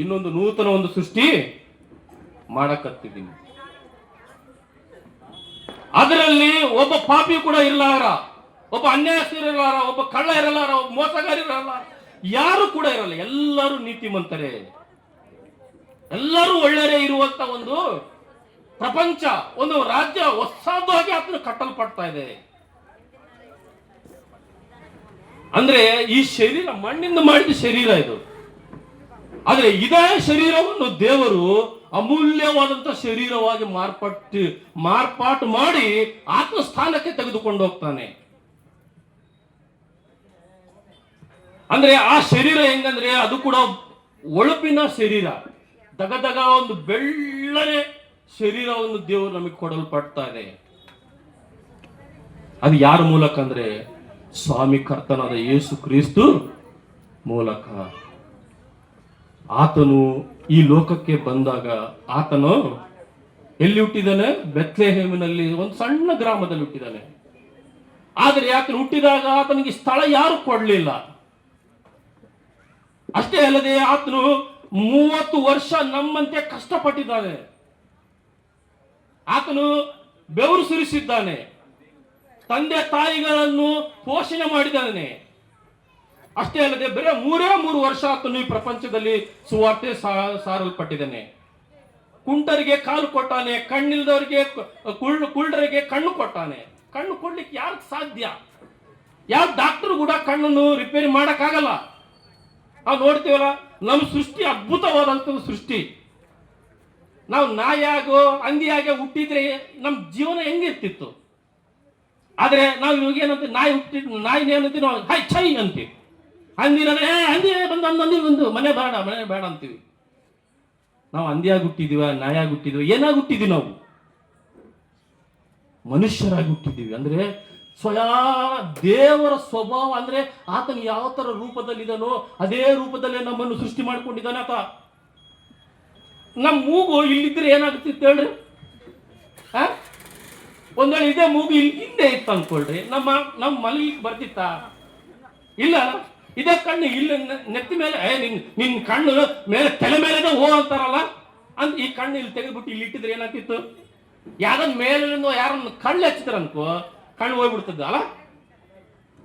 ಇನ್ನೊಂದು ನೂತನ ಒಂದು ಸೃಷ್ಟಿ ಮಾಡಕತ್ತಿದ್ದೀನಿ. ಅದರಲ್ಲಿ ಒಬ್ಬ ಪಾಪಿ ಕೂಡ ಇರಲಾರ, ಒಬ್ಬ ಅನ್ಯಾಯಸ್ಥರು ಇರಲಾರ, ಒಬ್ಬ ಕಳ್ಳ ಇರಲಾರ, ಒಬ್ಬ ಮೋಸಗಾರ ಇರಲ್ಲ, ಯಾರು ಕೂಡ ಇರಲ್ಲ. ಎಲ್ಲರೂ ನೀತಿಮಂತರೇ, ಎಲ್ಲರೂ ಒಳ್ಳೆಯರೇ ಇರುವಂತ ಒಂದು ಪ್ರಪಂಚ, ಒಂದು ರಾಜ್ಯ ಹೊಸದಾಗಿ ಆತನು ಕಟ್ಟಲ್ಪಡ್ತಾ ಇದೆ. ಅಂದ್ರೆ ಈ ಶರೀರ ಮಣ್ಣಿಂದ ಮಾಡಿದ ಶರೀರ ಇದು. ಆದ್ರೆ ಇದೇ ಶರೀರವನ್ನು ದೇವರು ಅಮೂಲ್ಯವಾದಂತ ಶರೀರವಾಗಿ ಮಾರ್ಪಾಟು ಮಾಡಿ ಆತ್ಮ ಸ್ಥಾನಕ್ಕೆ ತೆಗೆದುಕೊಂಡು ಹೋಗ್ತಾನೆ. ಅಂದ್ರೆ ಆ ಶರೀರ ಹೆಂಗಂದ್ರೆ ಅದು ಕೂಡ ಒಳಪಿನ ಶರೀರ, ದಗದಗ ಒಂದು ಬೆಳ್ಳನೆ ಶರೀರವನ್ನು ದೇವರು ನಮಗೆ ಕೊಡಲ್ಪಡ್ತಾ ಇದೆ. ಅದು ಯಾರ ಮೂಲಕ ಅಂದ್ರೆ ಸ್ವಾಮಿ ಕರ್ತನಾದ ಯೇಸು ಕ್ರಿಸ್ತು ಮೂಲಕ. ಆತನು ಈ ಲೋಕಕ್ಕೆ ಬಂದಾಗ ಆತನು ಎಲ್ಲಿ ಹುಟ್ಟಿದಾನೆ? ಬೆತ್ಲೆಹೇಮಿನಲ್ಲಿ ಒಂದು ಸಣ್ಣ ಗ್ರಾಮದಲ್ಲಿ ಹುಟ್ಟಿದಾನೆ. ಆದರೆ ಆತನು ಹುಟ್ಟಿದಾಗ ಆತನಿಗೆ ಸ್ಥಳ ಯಾರು ಕೊಡಲಿಲ್ಲ. ಅಷ್ಟೇ ಅಲ್ಲದೆ ಆತನು 30 ವರ್ಷ ನಮ್ಮಂತೆ ಕಷ್ಟಪಟ್ಟಿದ್ದಾನೆ. ಆತನು ಬೆವರು ಸುರಿಸಿದ್ದಾನೆ. ತಂದೆ ತಾಯಿಗಳನ್ನು ಪೋಷಣೆ ಮಾಡಿದ್ದಾನೆ. ಅಷ್ಟೇ ಅಲ್ಲದೆ ಬರೀ 3 ವರ್ಷ ಆತನು ಈ ಪ್ರಪಂಚದಲ್ಲಿ ಸುವಾರ್ತೆ ಸಾರಲ್ಪಟ್ಟಿದ್ದಾನೆ. ಕುಂಟರಿಗೆ ಕಾಲು ಕೊಟ್ಟಾನೆ, ಕಣ್ಣಿಲ್ದವರಿಗೆ ಕುಳ್ಳರಿಗೆ ಕಣ್ಣು ಕೊಟ್ಟಾನೆ. ಕಣ್ಣು ಕೊಡ್ಲಿಕ್ಕೆ ಯಾರು ಸಾಧ್ಯ? ಯಾವ ಡಾಕ್ಟರ್ ಕೂಡ ಕಣ್ಣನ್ನು ರಿಪೇರಿ ಮಾಡಕ್ಕಾಗಲ್ಲ. ನಾವು ನೋಡ್ತೀವಲ್ಲ, ನಮ್ಮ ಸೃಷ್ಟಿ ಅದ್ಭುತವಾದಂಥ ಸೃಷ್ಟಿ. ನಾವು ನಾಯಾಗೋ ಹಂದಿಯಾಗೆ ಹುಟ್ಟಿದ್ರೆ ನಮ್ಮ ಜೀವನ ಹೆಂಗಿರ್ತಿತ್ತು. ಆದ್ರೆ ನಾವು ಇವಾಗ ಏನಂತೀವಿ, ನಾಯಿ ಹುಟ್ಟಿದ್ ನಾಯಿನ ಏನಂತೀವಿ ನಾವು, ಹೈ ಛೈ ಅಂತೀವಿ. ಹಂದಿನ ಹಂದಿ ಬಂದು ಮನೆ ಬೇಡ ಅಂತೀವಿ. ನಾವು ಹಂದಿಯಾಗಿ ಹುಟ್ಟಿದೀವ, ನಾಯಾಗಿ ಹುಟ್ಟಿದ್ವಿ, ಏನಾಗಿ ಹುಟ್ಟಿದ್ವಿ? ನಾವು ಮನುಷ್ಯರಾಗಿ ಹುಟ್ಟಿದ್ದೀವಿ. ಅಂದ್ರೆ ದೇವರ ಸ್ವಭಾವ ಅಂದ್ರೆ ಆತನು ಯಾವ ತರ ರೂಪದಲ್ಲಿದ್ದಾನೋ ಅದೇ ರೂಪದಲ್ಲೇ ನಮ್ಮನ್ನು ಸೃಷ್ಟಿ ಮಾಡ್ಕೊಂಡಿದ್ದಾನೆ ಆತ. ನಮ್ಮ ಮೂಗು ಇಲ್ಲಿದ್ರೆ ಏನಾಗುತ್ತಿತ್ತು ಹೇಳ್ರಿ? ಒಂದೇಳೆ ಇದೇ ಮೂಗು ಇಲ್ಲಿ ಹಿಂದೆ ಇತ್ತು ಅನ್ಕೊಳ್ರಿ, ನಮ್ಮ ಮಲಗಿಗೆ ಬರ್ತಿತ್ತ? ಇಲ್ಲ. ಇದೇ ಕಣ್ಣು ಇಲ್ಲಿ ನೆತ್ತಿ ಮೇಲೆ, ನಿನ್ ಕಣ್ಣು ಮೇಲೆ ತಲೆ ಮೇಲೆ ಹೋ ಅಂತಾರಲ್ಲ, ಅಂತ ಈ ಕಣ್ಣು ಇಲ್ಲಿ ತೆಗೆದ್ಬಿಟ್ಟು ಇಲ್ಲಿ ಇಟ್ಟಿದ್ರೆ ಏನಾಗ್ತಿತ್ತು? ಯಾರನ್ನ ಮೇಲಿಂದ ಯಾರನ್ನ ಕಣ್ಣು ಹಚ್ಚಿದ್ರ ಅನ್ಕೋ, ಕಣ್ಣು ಹೋಗ್ಬಿಡ್ತದ ಅಲ್ಲ.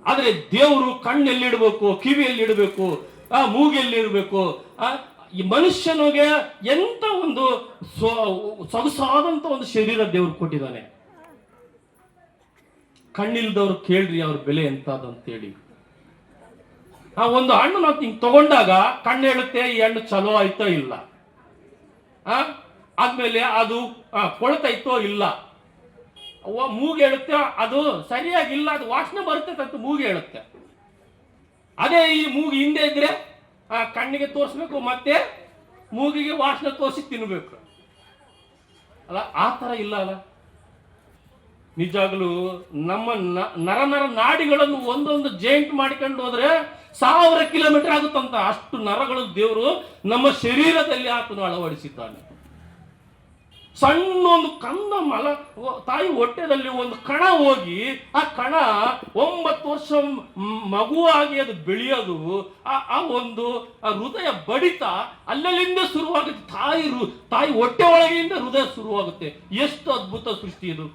ಆದ್ರೆ ದೇವರು ಕಣ್ಣು ಎಲ್ಲಿಡ್ಬೇಕು, ಕಿವಿಯಲ್ಲಿ ಇಡಬೇಕು, ಮೂಗೆಲ್ಲಿ ಇಡಬೇಕು. ಈ ಮನುಷ್ಯನಿಗೆ ಎಂತ ಒಂದು ಸೊಗಸಾದಂತ ಒಂದು ಶರೀರ ದೇವರು ಕೊಟ್ಟಿದ್ದಾನೆ. ಕಣ್ಣಿಲ್ದವ್ರು ಕೇಳ್ರಿ ಅವ್ರ ಬೆಲೆ ಎಂತದಂತೇಳಿ. ಒಂದು ಹಣ್ಣು ನಾವು ಹಿಂಗ್ ತಗೊಂಡಾಗ ಕಣ್ಣು ಹೇಳುತ್ತೆ ಈ ಹಣ್ಣು ಚಲೋ ಆಯ್ತೋ ಇಲ್ಲ, ಆದ್ಮೇಲೆ ಅದು ಕೊಳ್ತೈತೋ ಇಲ್ಲ. ಮೂಗು ಹೇಳುತ್ತೆ ಅದು ಸರಿಯಾಗಿಲ್ಲ, ಅದು ವಾಸನೆ ಬರುತ್ತೆ ಅಂತ ಮೂಗು ಹೇಳುತ್ತೆ. ಅದೇ ಈ ಮೂಗು ಹಿಂದೆ ಇದ್ರೆ ಕಣ್ಣಿಗೆ ತೋರಿಸ್ಬೇಕು, ಮತ್ತೆ ಮೂಗಿಗೆ ವಾಸನೆ ತೋರಿಸಿ ತಿನ್ಬೇಕು ಅಲ್ಲ. ಆ ತರ ಇಲ್ಲ ಅಲ್ಲ. ನಿಜಾಗ್ಲೂ ನಮ್ಮ ನರ ನಾಡಿಗಳನ್ನು ಒಂದೊಂದು ಜಾಯಿಂಟ್ ಮಾಡ್ಕೊಂಡು ಹೋದ್ರೆ 1000 ಕಿಲೋಮೀಟರ್ ಆಗುತ್ತಂತ. ಅಷ್ಟು ನರಗಳು ದೇವರು ನಮ್ಮ ಶರೀರದಲ್ಲಿ ಆತನು ಅಳವಡಿಸಿದ್ದಾನೆ. ಸಣ್ಣ ಒಂದು ಕಂದ ತಾಯಿ ಹೊಟ್ಟೆದಲ್ಲಿ ಒಂದು ಕಣ ಹೋಗಿ ಆ ಕಣ 9 ವರ್ಷ ಮಗುವಾಗಿ ಅದು ಬೆಳೆಯೋದು, ಆ ಒಂದು ಹೃದಯ ಬಡಿತ ಅಲ್ಲಲ್ಲಿಂದ ಶುರುವಾಗುತ್ತೆ. ತಾಯಿ ಹೊಟ್ಟೆ ಒಳಗಿಂದ ಹೃದಯ ಶುರುವಾಗುತ್ತೆ. ಎಷ್ಟು ಅದ್ಭುತ ಸೃಷ್ಟಿ ಇದು!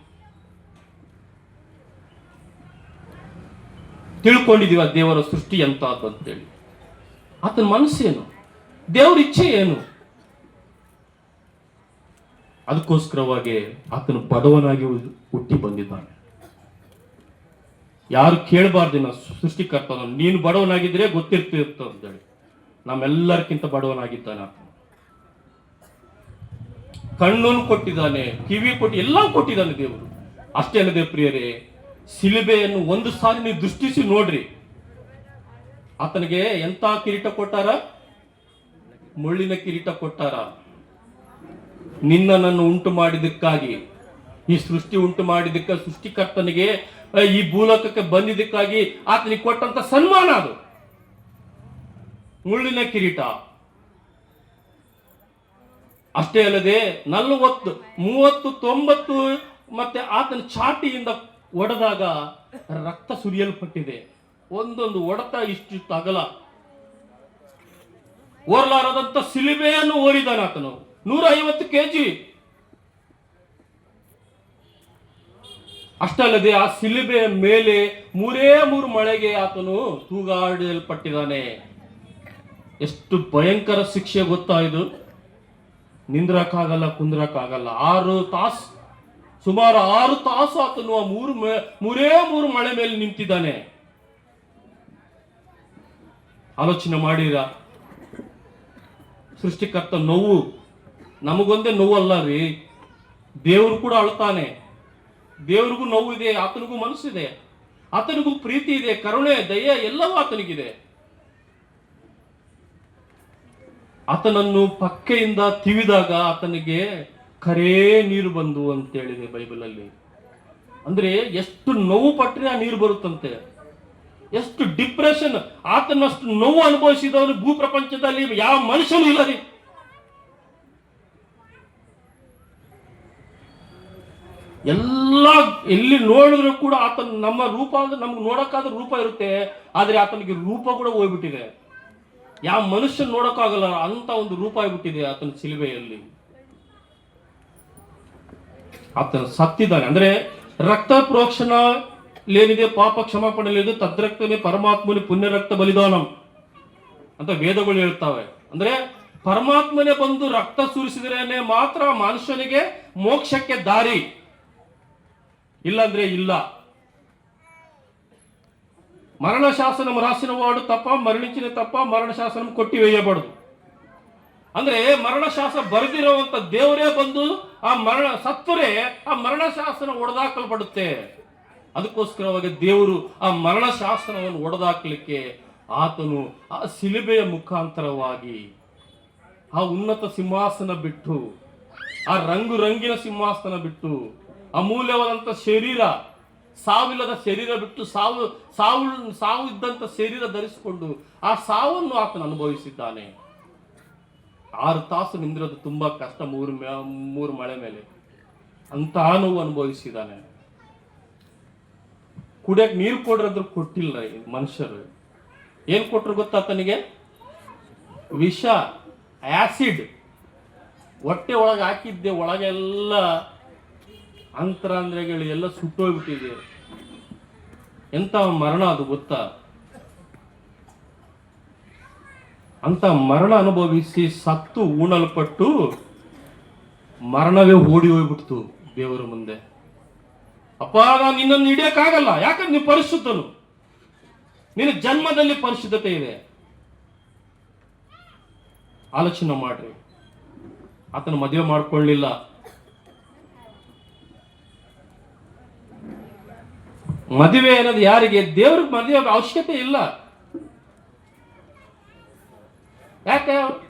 ತಿಳ್ಕೊಂಡಿದೀವ ದೇವರ ಸೃಷ್ಟಿ ಎಂತ ಅಂತೇಳಿ? ಆತನ ಮನಸ್ಸೇನು, ದೇವರ ಇಚ್ಛೆ ಏನು? ಅದಕ್ಕೋಸ್ಕರವಾಗಿ ಆತನು ಬಡವನಾಗಿ ಹುಟ್ಟಿ ಬಂದಿದ್ದಾನೆ. ಯಾರು ಕೇಳಬಾರ್ದಿನ ಸೃಷ್ಟಿಕರ್ತನ, ನೀನು ಬಡವನಾಗಿದ್ರೆ ಗೊತ್ತಿರ್ತಿರ್ತ ಅಂತೇಳಿ. ನಮ್ಮೆಲ್ಲರಿಗಿಂತ ಬಡವನಾಗಿದ್ದಾನೆ ಆತ. ಕಣ್ಣನ್ನು ಕೊಟ್ಟಿದ್ದಾನೆ, ಕಿವಿ ಎಲ್ಲ ಕೊಟ್ಟಿದ್ದಾನೆ ದೇವರು. ಅಷ್ಟೇ ಅಲ್ಲದೆ ಪ್ರಿಯರೇ, ಶಿಲುಬೆಯನ್ನು ಒಂದು ಸಾರಿ ನೀವು ದೃಷ್ಟಿಸಿ ನೋಡ್ರಿ. ಆತನಿಗೆ ಎಂತ ಕಿರೀಟ ಕೊಟ್ಟಾರ? ಮುಳ್ಳಿನ ಕಿರೀಟ ಕೊಟ್ಟಾರ. ನನ್ನನ್ನು ಉಂಟು ಮಾಡಿದ್ದಕ್ಕಾಗಿ, ಈ ಸೃಷ್ಟಿ ಉಂಟು ಮಾಡಿದ್ದಕ್ಕೆ, ಸೃಷ್ಟಿಕರ್ತನಿಗೆ ಈ ಭೂಲೋಕಕ್ಕೆ ಬಂದಿದ್ದಕ್ಕಾಗಿ ಆತನಿಗೆ ಕೊಟ್ಟಂತ ಸನ್ಮಾನ ಅದು ಮುಳ್ಳಿನ ಕಿರೀಟ. ಅಷ್ಟೇ ಅಲ್ಲದೆ 40, 30, 90 ಮತ್ತೆ ಆತನ ಛಾಟಿಯಿಂದ ಒಡೆದಾಗ ರಕ್ತ ಸುರಿಯಲ್ಪಟ್ಟಿದೆ. ಒಂದೊಂದು ಹೊಡೆತ ಇಷ್ಟಿಷ್ಟು ಅಗಲ. ಓರ್ಲಾರದಂತ ಶಿಲುಬೆಯನ್ನು ಓರಿದಾನ ಆತನು. 150 kg. ಅಷ್ಟಲ್ಲದೆ ಆ ಶಿಲುಬೆಯ ಮೇಲೆ 3 ಮಳೆಗೆ ಆತನು ತೂಗಾಡಲ್ಪಟ್ಟಿದ್ದಾನೆ. ಎಷ್ಟು ಭಯಂಕರ ಶಿಕ್ಷೆ ಗೊತ್ತಾ ಇದು? ನಿಂದ್ರಕ್ಕಾಗಲ್ಲ, ಕುಂದ್ರಕ್ಕಾಗಲ್ಲ. 6 ತಾಸು, ಸುಮಾರು 6 ತಾಸು ಆತನು ಆ 3 ಮಳೆ ಮೇಲೆ ನಿಂತಿದ್ದಾನೆ. ಆಲೋಚನೆ ಮಾಡಿರ? ಸೃಷ್ಟಿಕರ್ತ ನೋವು ನಮಗೊಂದೇ ನೋವಲ್ಲ ರೀ, ದೇವರು ಕೂಡ ಅಳ್ತಾನೆ. ದೇವ್ರಿಗೂ ನೋವು ಇದೆ, ಆತನಿಗೂ ಮನಸ್ಸಿದೆ, ಆತನಿಗೂ ಪ್ರೀತಿ ಇದೆ, ಕರುಣೆ, ದಯೆ ಎಲ್ಲವೂ ಆತನಿಗಿದೆ. ಆತನನ್ನು ಪಕ್ಕೆಯಿಂದ ತಿವಿದಾಗ ಆತನಿಗೆ ಕರೇ ನೀರು ಬಂದು ಅಂತ ಹೇಳಿದೆ ಬೈಬಲ್ ಅಲ್ಲಿ. ಅಂದ್ರೆ ಎಷ್ಟು ನೋವು ಪಟ್ಟರೆ ಆ ನೀರು ಬರುತ್ತಂತೆ. ಎಷ್ಟು ಡಿಪ್ರೆಷನ್, ಆತನಷ್ಟು ನೋವು ಅನುಭವಿಸಿದವನು ಭೂ ಪ್ರಪಂಚದಲ್ಲಿ ಯಾವ ಮನುಷ್ಯನೂ ಇಲ್ಲ ರೀ. ಎಲ್ಲಿ ನೋಡಿದ್ರು ಕೂಡ ಆತನ ನಮ್ಮ ರೂಪ ಅಂದ್ರೆ ನಮ್ಗೆ ನೋಡಕ್ಕಾದ್ರೆ ರೂಪ ಇರುತ್ತೆ, ಆದ್ರೆ ಆತನಿಗೆ ರೂಪ ಕೂಡ ಹೋಗ್ಬಿಟ್ಟಿದೆ. ಯಾವ ಮನುಷ್ಯನ್ ನೋಡಕ್ಕಾಗಲ್ಲ ಅಂತ ಒಂದು ರೂಪ ಆಗ್ಬಿಟ್ಟಿದೆ ಆತನ ಶಿಲುಬೆಯಲ್ಲಿ. ಆತನ ಸತ್ತಿದ್ದಾನೆ. ಅಂದ್ರೆ ರಕ್ತ ಪ್ರೋಕ್ಷಣ ಏನಿದೆ, ಪಾಪ ಕ್ಷಮಾಪಣೆ లేదు, ತದ್ರಕ್ತಮೇ ಪರಮಾತ್ಮನಿ ಪುಣ್ಯ ರಕ್ತ ಬಲಿದಾನಂ ಅಂತ ವೇದಗಳು ಹೇಳ್ತಾವೆ. ಅಂದ್ರೆ ಪರಮಾತ್ಮನೇ ಬಂದು ರಕ್ತ ಸುರಿಸಿದ್ರೇನೆ ಮಾತ್ರ ಮನುಷ್ಯನಿಗೆ ಮೋಕ್ಷಕ್ಕೆ ದಾರಿ, ಇಲ್ಲಂದ್ರೆ ಇಲ್ಲ. మరణ శాసనం రాసిన వాడు తప్ప, మరణించిన తప్ప మరణ శాసనం కొట్టి వేయబడదు. ಅಂದ್ರೆ ಮರಣ ಶಾಸನ ಬರೆದಿರುವಂತ ದೇವರೇ ಬಂದು ಆ ಸತ್ವರೇ ಆ ಮರಣ ಶಾಸನ ಒಡೆದಾಕಲ್ಪಡುತ್ತೆ. ಅದಕ್ಕೋಸ್ಕರವಾಗಿ ದೇವರು ಆ ಮರಣ ಶಾಸನವನ್ನು ಒಡೆದಾಕಲಿಕ್ಕೆ ಆತನು ಆ ಶಿಲುಬೆಯ ಮುಖಾಂತರವಾಗಿ ಆ ಉನ್ನತ ಸಿಂಹಾಸನ ಬಿಟ್ಟು, ಆ ರಂಗಿನ ಸಿಂಹಾಸನ ಬಿಟ್ಟು, ಅಮೂಲ್ಯವಾದಂತ ಶರೀರ, ಸಾವಿಲ್ಲದ ಶರೀರ ಬಿಟ್ಟು ಸಾವು ಇದ್ದಂತ ಶರೀರ ಧರಿಸಿಕೊಂಡು ಆ ಸಾವನ್ನು ಆತನು ಅನುಭವಿಸಿದ್ದಾನೆ. 6 ತಾಸು ನಿಂದಿರೋದು ತುಂಬಾ ಕಷ್ಟ, ಮೂರು ಮಳೆ ಮೇಲೆ ಅಂತ ನೋವು ಅನುಭವಿಸಿದ್ದಾನೆ. ಕುಡಿಯಕ್ಕೆ ನೀರು ಕೊಡ್ರಾದ್ರೂ ಕೊಟ್ಟಿಲ್ಲ ಮನುಷ್ಯರು. ಏನ್ ಕೊಟ್ರು ಗೊತ್ತಾ ಆತನಿಗೆ? ವಿಷ, ಆಸಿಡ್ ಹೊಟ್ಟೆ ಒಳಗೆ ಹಾಕಿದ್ದೆ, ಒಳಗೆಲ್ಲ ಅಂತರಾಂದ್ರಗಳು ಎಲ್ಲ ಸುಟ್ಟೋಗ್ಬಿಟ್ಟಿದೆ. ಎಂತ ಮರಣ ಅದು ಗೊತ್ತಾ? ಅಂತ ಮರಣ ಅನುಭವಿಸಿ ಸತ್ತು ಉಣಲ್ಪಟ್ಟು ಮರಣವೇ ಓಡಿ ಹೋಗ್ಬಿಡ್ತು ದೇವರ ಮುಂದೆ. ಅಪ್ಪ, ನಾನು ನಿನ್ನನ್ನು ಹಿಡಿಯಕ್ಕಾಗಲ್ಲ, ಯಾಕಂದ್ರೆ ನೀವು ಪರಿಶುದ್ಧನು, ನಿನ್ನ ಜನ್ಮದಲ್ಲಿ ಪರಿಶುದ್ಧತೆ ಇದೆ. ಆಲೋಚನೆ ಮಾಡ್ರಿ, ಆತನ ಮದುವೆ ಮಾಡ್ಕೊಳ್ಳಿಲ್ಲ. ಮದುವೆ ಅನ್ನೋದು ಯಾರಿಗೆ? ದೇವ್ರಿಗೆ ಮದುವೆ ಅವಶ್ಯಕತೆ ಇಲ್ಲ. ಯಾಕೆ?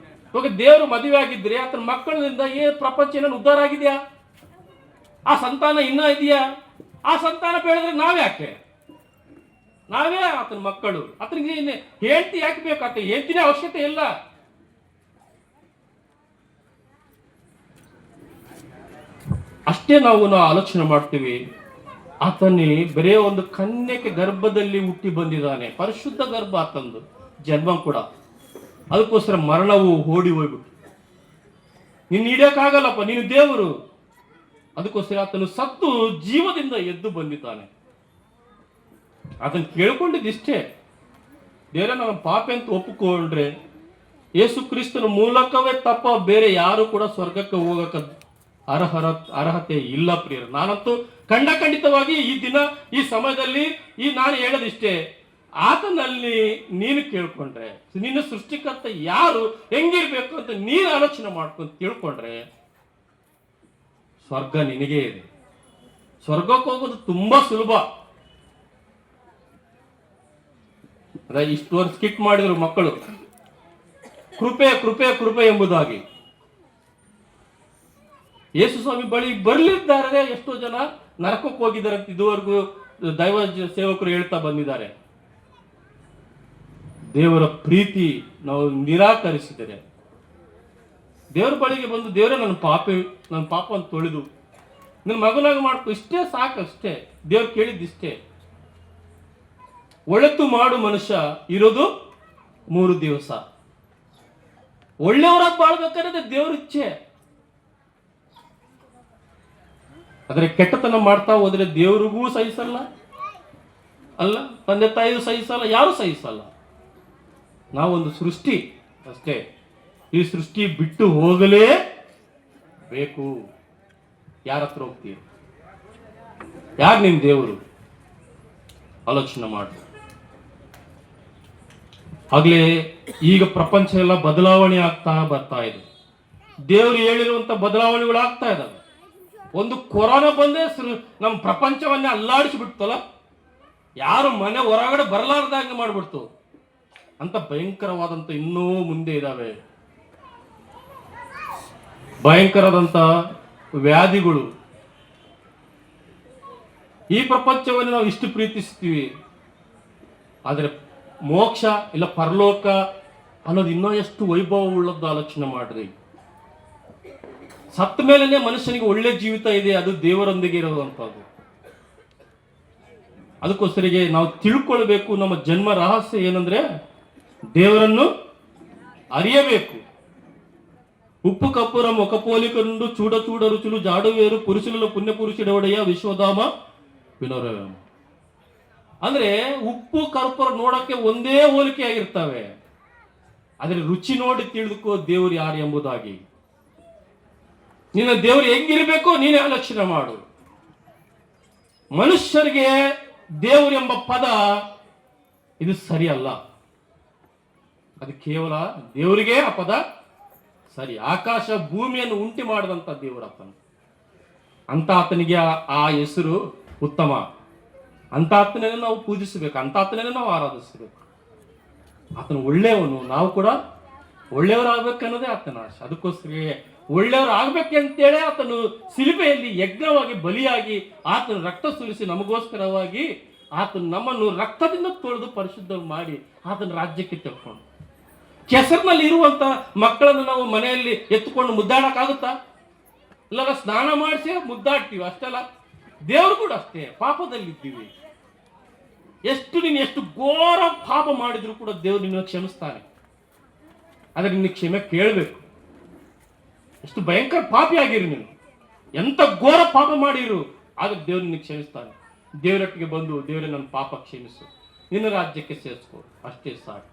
ಇವಾಗ ದೇವರು ಮದುವೆ ಆಗಿದ್ರೆ ಆತನ ಮಕ್ಕಳಿಂದ ಪ್ರಪಂಚ ಏನೋ ಉದ್ಧಾರ ಆಗಿದೆಯಾ? ಆ ಸಂತಾನ ಇನ್ನ ಇದೆಯಾ? ಆ ಸಂತಾನ ಬೆಳೆದ್ರೆ ನಾವ್ಯಾಕೆ? ನಾವೇ ಆತನ ಮಕ್ಕಳು. ಆತನಿಗೆ ಹೇಳ್ತಿ ಯಾಕೆ ಬೇಕು? ಆತ ಹೇಳ್ತಿನೇ ಅವಶ್ಯಕತೆ ಇಲ್ಲ. ಅಷ್ಟೇ ನಾವು ಆಲೋಚನೆ ಮಾಡ್ತೀವಿ. ಆತನೇ ಬರೇ ಒಂದು ಕನ್ಯೆಗೆ ಗರ್ಭದಲ್ಲಿ ಹುಟ್ಟಿ ಬಂದಿದ್ದಾನೆ. ಪರಿಶುದ್ಧ ಗರ್ಭ ಆತಂದು, ಜನ್ಮ ಕೂಡ. ಅದಕ್ಕೋಸ್ಕರ ಮರಣವು ಓಡಿ ಹೋಗ್ಬಿಟ್ಟು, ನಿನ್ನ ಹಿಡಿಯಕ್ಕಾಗಲ್ಲಪ್ಪ, ನೀನು ದೇವರು. ಅದಕ್ಕೋಸ್ಕರ ಆತನು ಸತ್ತು ಜೀವದಿಂದ ಎದ್ದು ಬಂದಿದ್ದಾನೆ. ಆತನ ಕೇಳ್ಕೊಂಡಿದ್ದಿಷ್ಟೇ, ದೇವರೇ ನನ್ನ ಪಾಪ ಅಂತ ಒಪ್ಪಿಕೊಂಡ್ರೆ ಯೇಸು ಕ್ರಿಸ್ತನ ಮೂಲಕವೇ ತಪ್ಪ ಬೇರೆ ಯಾರು ಕೂಡ ಸ್ವರ್ಗಕ್ಕೆ ಹೋಗಕ್ಕೆ ಅರ್ಹತೆ ಇಲ್ಲ ಪ್ರಿಯರು. ನಾನಂತೂ ಖಂಡಿತವಾಗಿ ಈ ದಿನ ಈ ಸಮಯದಲ್ಲಿ ನಾನು ಹೇಳೋದಿಷ್ಟೇ, ಆತನಲ್ಲಿ ನೀನು ಕೇಳ್ಕೊಂಡ್ರೆ, ನಿನ್ನ ಸೃಷ್ಟಿಕರ್ತ ಯಾರು, ಹೆಂಗಿರ್ಬೇಕು ಅಂತ ನೀನು ಆಲೋಚನೆ ಮಾಡ್ಕೊಂಡು ತಿಳ್ಕೊಂಡ್ರೆ ಸ್ವರ್ಗ ನಿನಗೇ ಇದೆ. ಸ್ವರ್ಗಕ್ಕೆ ಹೋಗೋದು ತುಂಬಾ ಸುಲಭ. ಅದ ಇಷ್ಟು ವರ್ಷ ಸ್ಕಿಟ್ ಮಾಡಿದ್ರು ಮಕ್ಕಳು, ಕೃಪೆ ಕೃಪೆ ಕೃಪೆ ಎಂಬುದಾಗಿ. ಯೇಸು ಸ್ವಾಮಿ ಬಳಿ ಬರ್ಲಿದ್ದಾರೆ ಎಷ್ಟೋ ಜನ ನರಕಕ್ಕೆ ಹೋಗಿದ್ದಾರೆ ಅಂತ ಇದುವರೆಗೂ ದೈವ ಸೇವಕರು ಹೇಳ್ತಾ ಬಂದಿದ್ದಾರೆ. ದೇವರ ಪ್ರೀತಿ ನಾವು ನಿರಾಕರಿಸಿದರೆ, ದೇವರ ಬಳಿಗೆ ಬಂದು ದೇವರೇ ನನ್ನ ಪಾಪವನ್ನು ತೊಳೆದು ನನ್ನ ಮಗನಾಗ ಮಾಡ್ಕೊ, ಇಷ್ಟೇ ಸಾಕಷ್ಟೇ. ದೇವ್ರು ಕೇಳಿದ್ದಿಷ್ಟೇ. ಒಳಿತು ಮಾಡು ಮನುಷ್ಯ ಇರೋದು 3 ದಿವಸ. ಒಳ್ಳೆಯವರಾಗಿ ಬಾಳ್ಬೇಕಾದ್ರೆ ದೇವ್ರ ಇಚ್ಛೆ. ಆದ್ರೆ ಕೆಟ್ಟತನ ಮಾಡ್ತಾ ಹೋದ್ರೆ ದೇವ್ರಿಗೂ ಸಹಿಸಲ್ಲ, ಅಲ್ಲ ತಂದೆ ತಾಯಿಗೂ ಸಹಿಸಲ್ಲ, ಯಾರು ಸಹಿಸಲ್ಲ. ನಾವೊಂದು ಸೃಷ್ಟಿ ಅಷ್ಟೇ. ಈ ಸೃಷ್ಟಿ ಬಿಟ್ಟು ಹೋಗಲೇ ಬೇಕು. ಯಾರ ಹತ್ರ ಹೋಗ್ತೀವಿ? ಯಾರು ನಿಮ್ ದೇವರು? ಆಲೋಚನೆ ಮಾಡಿ. ಆಗ್ಲೇ ಈಗ ಪ್ರಪಂಚ ಎಲ್ಲ ಬದಲಾವಣೆ ಆಗ್ತಾ ಬರ್ತಾ ಇದೆ. ದೇವರು ಹೇಳಿರುವಂತ ಬದಲಾವಣೆಗಳು ಆಗ್ತಾ ಇದಾವೆ. ಒಂದು ಕೊರೋನಾ ಬಂದೇ ನಮ್ಮ ಪ್ರಪಂಚವನ್ನೇ ಅಲ್ಲಾಡಿಸಿಬಿಡ್ತಲ್ಲ, ಯಾರು ಮನೆ ಹೊರಗಡೆ ಬರಲಾರ್ದಂಗೆ ಮಾಡ್ಬಿಡ್ತು. ಅಂತ ಭಯಂಕರವಾದಂತ ಇನ್ನೂ ಮುಂದೆ ಇದಾವೆ ಭಯಂಕರದಂತ ವ್ಯಾಧಿಗಳು. ಈ ಪ್ರಪಂಚವನ್ನು ನಾವು ಇಷ್ಟು ಪ್ರೀತಿಸ್ತೀವಿ, ಆದರೆ ಮೋಕ್ಷ ಇಲ್ಲ ಪರಲೋಕ ಅನ್ನೋದು ಇನ್ನೂ ಎಷ್ಟು ವೈಭವ ಉಳ್ಳದ್ದು ಆಲೋಚನೆ ಮಾಡ್ರಿ. ಸತ್ತ ಮೇಲೆನೆ ಮನುಷ್ಯನಿಗೆ ಒಳ್ಳೆ ಜೀವಿತ ಇದೆ, ಅದು ದೇವರೊಂದಿಗೆ ಇರುವಂತದ್ದು. ಅದಕ್ಕೋಸ್ಕರಿಗೆ ನಾವು ತಿಳ್ಕೊಳ್ಬೇಕು. ನಮ್ಮ ಜನ್ಮ ರಹಸ್ಯ ಏನಂದ್ರೆ ದೇವರನ್ನು ಅರಿಯಬೇಕು. ಉಪ್ಪು ಕಪ್ಪುರ ಮೊಕಪೋಲಿಕಂಡು ಚೂಡ ಚೂಡ ರುಚುಲು ಜಾಡುವೇರು ಪುರುಷುలలో ಪುಣ್ಯ ಪುರುಷಿಡವಡೆಯ ವಿಶ್ವಧಾಮ ವಿನೋರವೇಮ. ಅಂದ್ರೆ ಉಪ್ಪು ಕರ್ಪೂರ ನೋಡಕ್ಕೆ ಒಂದೇ ಹೋಲಿಕೆಯಾಗಿರ್ತವೆ, ಆದ್ರೆ ರುಚಿ ನೋಡಿ ತಿಳಿದುಕೋ ದೇವರು ಯಾರು ಎಂಬುದಾಗಿ. ನಿನ್ನ ದೇವರು ಹೆಂಗಿರ್ಬೇಕು ನೀನೇ ಆಲೋಚನೆ ಮಾಡು. ಮನುಷ್ಯರಿಗೆ ದೇವರು ಎಂಬ ಪದ ಇದು ಸರಿಯಲ್ಲ. ಅದು ಕೇವಲ ದೇವರಿಗೆ ಆ ಪದ ಸರಿ. ಆಕಾಶ ಭೂಮಿಯನ್ನು ಉಂಟು ಮಾಡಿದಂತ ದೇವರಪ್ಪನು, ಅಂತ ಆತನಿಗೆ ಆ ಹೆಸರು ಉತ್ತಮ. ಅಂತ ಆತನೇ ನಾವು ಪೂಜಿಸಬೇಕು, ಅಂತ ಆತನೇ ನಾವು ಆರಾಧಿಸಬೇಕು. ಆತನು ಒಳ್ಳೆಯವನು, ನಾವು ಕೂಡ ಒಳ್ಳೆಯವರಾಗಬೇಕನ್ನೋದೇ ಆತನ ಆಶೆ. ಅದಕ್ಕೋಸ್ಕರ ಒಳ್ಳೆಯವರು ಆಗ್ಬೇಕಂತೇಳಿ ಆತನು ಶಿಲುಬೆಯಲ್ಲಿ ಯಜ್ಞವಾಗಿ ಬಲಿಯಾಗಿ ಆತನು ರಕ್ತ ಸುರಿಸಿ ನಮಗೋಸ್ಕರವಾಗಿ ಆತನು ನಮ್ಮನ್ನು ರಕ್ತದಿಂದ ತೊಳೆದು ಪರಿಶುದ್ಧ ಮಾಡಿ ಆತನ ರಾಜ್ಯಕ್ಕೆ ತೆಗೆದುಕೊಂಡು, ಕೆಸರಿನಲ್ಲಿ ಇರುವಂತ ಮಕ್ಕಳನ್ನು ನಾವು ಮನೆಯಲ್ಲಿ ಎತ್ತುಕೊಂಡು ಮುದ್ದಾಡಕ್ಕಾಗುತ್ತಾ? ಇಲ್ಲ, ಸ್ನಾನ ಮಾಡಿಸಿ ಮುದ್ದಾಡ್ತೀವಿ ಅಷ್ಟೆಲ್ಲ. ದೇವರು ಕೂಡ ಅಷ್ಟೇ, ಪಾಪದಲ್ಲಿದ್ದೀವಿ. ನೀನು ಎಷ್ಟು ಘೋರ ಪಾಪ ಮಾಡಿದ್ರು ಕೂಡ ದೇವರು ನಿನ್ನ ಕ್ಷಮಿಸ್ತಾನೆ. ಆದ್ರೆ ನಿನ್ನ ಕ್ಷಮೆ ಕೇಳಬೇಕು. ಎಷ್ಟು ಭಯಂಕರ ಪಾಪಿ ಆಗಿರು ನೀನು, ಎಂತ ಘೋರ ಪಾಪ ಮಾಡಿರು, ಆದ್ರೆ ದೇವರು ನಿನ್ನ ಕ್ಷಮಿಸ್ತಾನೆ. ದೇವರೊಟ್ಟಿಗೆ ಬಂದು, ದೇವರೇ ನನ್ನ ಪಾಪ ಕ್ಷಮಿಸು, ನಿನ್ನ ರಾಜ್ಯಕ್ಕೆ ಸೇರಿಸ್ಕೊ, ಅಷ್ಟೇ ಸಾಕು.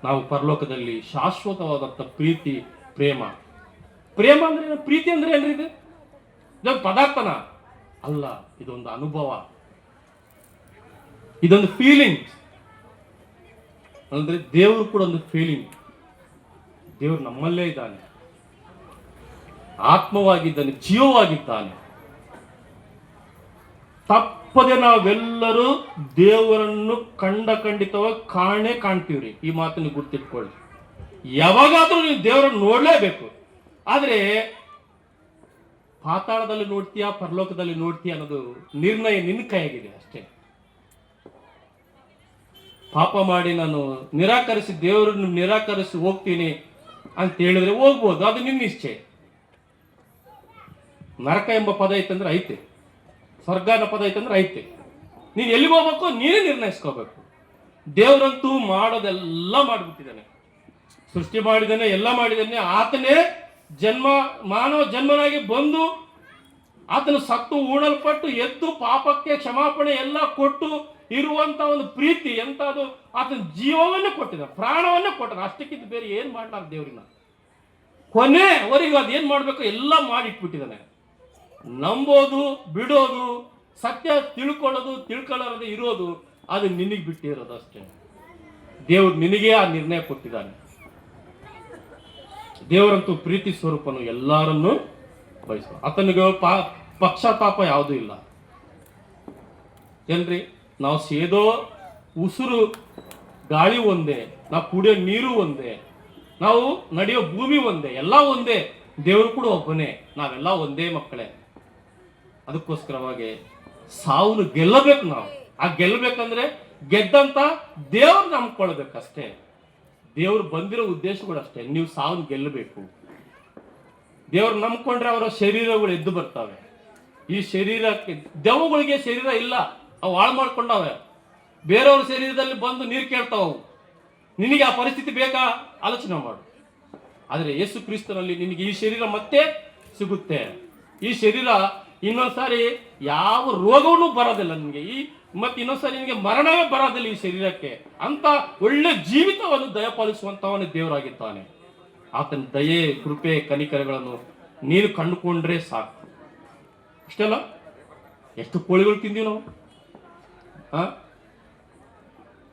ನಾವು ಪರಲೋಕದಲ್ಲಿ ಶಾಶ್ವತವಾದಂಥ ಪ್ರೀತಿ, ಪ್ರೇಮ ಅಂದ್ರೆ ಪ್ರೀತಿ ಅಂದ್ರೆ ಏನ್ರಿ? ಇದೊಂದು ಪದಾರ್ಥನ ಅಲ್ಲ, ಇದೊಂದು ಅನುಭವ, ಇದೊಂದು ಫೀಲಿಂಗ್. ಅಂದ್ರೆ ದೇವರು ಕೂಡ ಒಂದು ಫೀಲಿಂಗ್. ದೇವರು ನಮ್ಮಲ್ಲೇ ಇದ್ದಾನೆ, ಆತ್ಮವಾಗಿದ್ದಾನೆ, ಜೀವವಾಗಿದ್ದಾನೆ. ತಪ್ಪದೆ ನಾವೆಲ್ಲರೂ ದೇವರನ್ನು ಖಂಡಿತವಾಗಿ ಕಾಣ್ತೀವ್ರಿ. ಈ ಮಾತನ್ನು ಗುರ್ತಿಟ್ಕೊಳ್ಳಿ. ಯಾವಾಗಾದ್ರೂ ನೀವು ದೇವರನ್ನು ನೋಡ್ಲೇಬೇಕು. ಆದ್ರೆ ಪಾತಾಳದಲ್ಲಿ ನೋಡ್ತೀಯಾ, ಪರಲೋಕದಲ್ಲಿ ನೋಡ್ತೀಯಾ ಅನ್ನೋದು ನಿರ್ಣಯ ನಿನ್ನ ಕೈಯಾಗಿದೆ ಅಷ್ಟೇ. ಪಾಪ ಮಾಡಿ ನಾನು ದೇವರನ್ನು ನಿರಾಕರಿಸಿ ಹೋಗ್ತೀನಿ ಅಂತ ಹೇಳಿದ್ರೆ ಹೋಗ್ಬೋದು, ಅದು ನಿನ್ನ ಇಚ್ಛೆ. ನರಕ ಎಂಬ ಪದ ಐತಂದ್ರೆ ಐತೆ, ಸ್ವರ್ಗ ಅನ್ನೋ ಪದ ಐತಂದ್ರೆ ಐತೆ. ನೀನು ಎಲ್ಲಿಗೆ ಹೋಗ್ಬೇಕು ನೀನೇ ನಿರ್ಣಯಿಸ್ಕೋಬೇಕು. ದೇವರಂತೂ ಮಾಡೋದೆಲ್ಲ ಮಾಡಿಬಿಟ್ಟಿದ್ದಾನೆ, ಸೃಷ್ಟಿ ಮಾಡಿದ್ದಾನೆ, ಎಲ್ಲ ಮಾಡಿದ್ದಾನೆ. ಆತನೇ ಮಾನವ ಜನ್ಮನಾಗಿ ಬಂದು ಆತನು ಸತ್ತು ಉಣಲ್ಪಟ್ಟು ಎದ್ದು ಪಾಪಕ್ಕೆ ಕ್ಷಮಾಪಣೆ ಎಲ್ಲ ಕೊಟ್ಟು ಇರುವಂತ ಒಂದು ಪ್ರೀತಿ ಎಂತದು. ಆತನ ಜೀವವನ್ನೇ ಕೊಟ್ಟಿದ್ದಾನೆ, ಪ್ರಾಣವನ್ನೇ ಕೊಟ್ಟಿದ್ದಾನೆ. ಅಷ್ಟಕ್ಕಿಂತ ಬೇರೆ ಏನ್ ಮಾಡ್ಲಾರ ದೇವ್ರಿನ. ಕೊನೆವರೆಗೂ ಅದೇನ್ ಮಾಡ್ಬೇಕು ಎಲ್ಲ ಮಾಡಿಟ್ಬಿಟ್ಟಿದ್ದಾನೆ. ನಂಬೋದು, ಬಿಡೋದು, ಸತ್ಯ ತಿಳ್ಕೊಳ್ಳೋದು ಇರೋದು ಅದು ನಿನಗೆ ಬಿಟ್ಟಿರೋದು ಅಷ್ಟೇ. ದೇವ್ರು ನಿನಗೆ ಆ ನಿರ್ಣಯ ಕೊಟ್ಟಿದ್ದಾನೆ. ದೇವರಂತೂ ಪ್ರೀತಿ ಸ್ವರೂಪನು, ಎಲ್ಲರನ್ನು ಬಯಸುವ. ಆತನಿಗೆ ಪಕ್ಷತಾಪ ಯಾವುದೂ ಇಲ್ಲ. ಏನ್ರಿ, ನಾವು ಸೇದೋ ಉಸಿರು ಗಾಳಿ ಒಂದೇ, ನಾವು ಕುಡಿಯೋ ನೀರು ಒಂದೇ, ನಾವು ನಡೆಯೋ ಭೂಮಿ ಒಂದೇ, ಎಲ್ಲ ಒಂದೇ. ದೇವರು ಕೂಡ ಒಬ್ಬನೇ, ನಾವೆಲ್ಲ ಒಂದೇ ಮಕ್ಕಳೇ. ಅದಕ್ಕೋಸ್ಕರವಾಗಿ ಸಾವನ್ನು ಗೆಲ್ಲಬೇಕು ನಾವು. ಆ ಗೆಲ್ಲಬೇಕಂದ್ರೆ ಗೆದ್ದಂತ ದೇವ್ರು ನಂಬ್ಕೊಳ್ಬೇಕಷ್ಟೇ. ದೇವ್ರು ಬಂದಿರೋ ಉದ್ದೇಶಗಳು ಅಷ್ಟೇ. ನೀವು ಸಾವನ್ನು ಗೆಲ್ಲಬೇಕು. ದೇವ್ರು ನಂಬ್ಕೊಂಡ್ರೆ ಅವರ ಶರೀರಗಳು ಎದ್ದು ಬರ್ತವೆ. ಈ ಶರೀರಕ್ಕೆ, ದೆವ್ವಗಳಿಗೆ ಶರೀರ ಇಲ್ಲ, ಅವು ಹಾಳು ಮಾಡ್ಕೊಂಡವೆ. ಬೇರೆಯವ್ರ ಶರೀರದಲ್ಲಿ ಬಂದು ನೀರು ಕೇಳ್ತಾವ. ನಿನಗೆ ಆ ಪರಿಸ್ಥಿತಿ ಬೇಕಾ? ಆಲೋಚನೆ ಮಾಡು. ಆದರೆ ಯೇಸು ಕ್ರಿಸ್ತನಲ್ಲಿ ನಿನಗೆ ಈ ಶರೀರ ಮತ್ತೆ ಸಿಗುತ್ತೆ. ಈ ಶರೀರ ಇನ್ನೊಂದ್ಸಾರಿ ಯಾವ ರೋಗವೂ ಬರೋದಿಲ್ಲ ನಿನಗೆ. ಮತ್ತೆ ಇನ್ನೊಂದ್ಸಾರಿ ನಿನಗೆ ಮರಣವೇ ಬರೋದಿಲ್ಲ ಈ ಶರೀರಕ್ಕೆ. ಅಂತ ಒಳ್ಳೆ ಜೀವಿತವನ್ನು ದಯಪಾಲಿಸುವಂತವನೇ ದೇವರಾಗಿದ್ದಾನೆ. ಆತನ ದಯೆ, ಕೃಪೆ, ಕನಿಕರಗಳನ್ನು ನೀನು ಕಂಡುಕೊಂಡ್ರೆ ಸಾಕು. ಅಷ್ಟೆಲ್ಲ ಎಷ್ಟು ಕೋಳಿಗಳು ತಿಂದೀವಿ ನಾವು,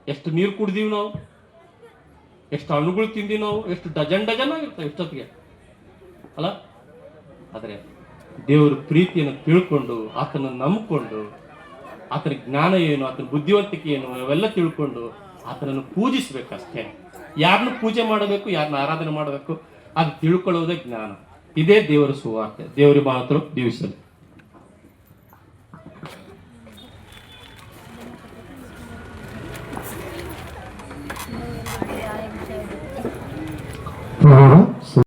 ಎಷ್ಟು ನೀರು ಕುಡ್ದೀವಿ ನಾವು, ಎಷ್ಟು ಹಣ್ಣುಗಳು ತಿಂದೀವಿ ನಾವು, ಎಷ್ಟು ಡಜನ್ ಆಗಿರ್ತವೆ ಇಷ್ಟೊತ್ತಿಗೆ ಅಲ್ಲ. ಆದರೆ ದೇವರ ಪ್ರೀತಿಯನ್ನು ತಿಳ್ಕೊಂಡು, ಆತನ ನಂಬಿಕೊಂಡು, ಆತನ ಜ್ಞಾನ ಏನು, ಆತನ ಬುದ್ಧಿವಂತಿಕೆ ಏನು ಅವೆಲ್ಲ ತಿಳ್ಕೊಂಡು ಆತನನ್ನು ಪೂಜಿಸ್ಬೇಕಷ್ಟೇ. ಯಾರನ್ನು ಪೂಜೆ ಮಾಡಬೇಕು, ಯಾರನ್ನ ಆರಾಧನೆ ಮಾಡಬೇಕು ಅದು ತಿಳ್ಕೊಳ್ಳೋದೇ ಜ್ಞಾನ. ಇದೇ ದೇವರ ಸುವಾರ್ತೆ. ದೇವರ ಮಾತ್ರ ದಿವಿಸಲಿ.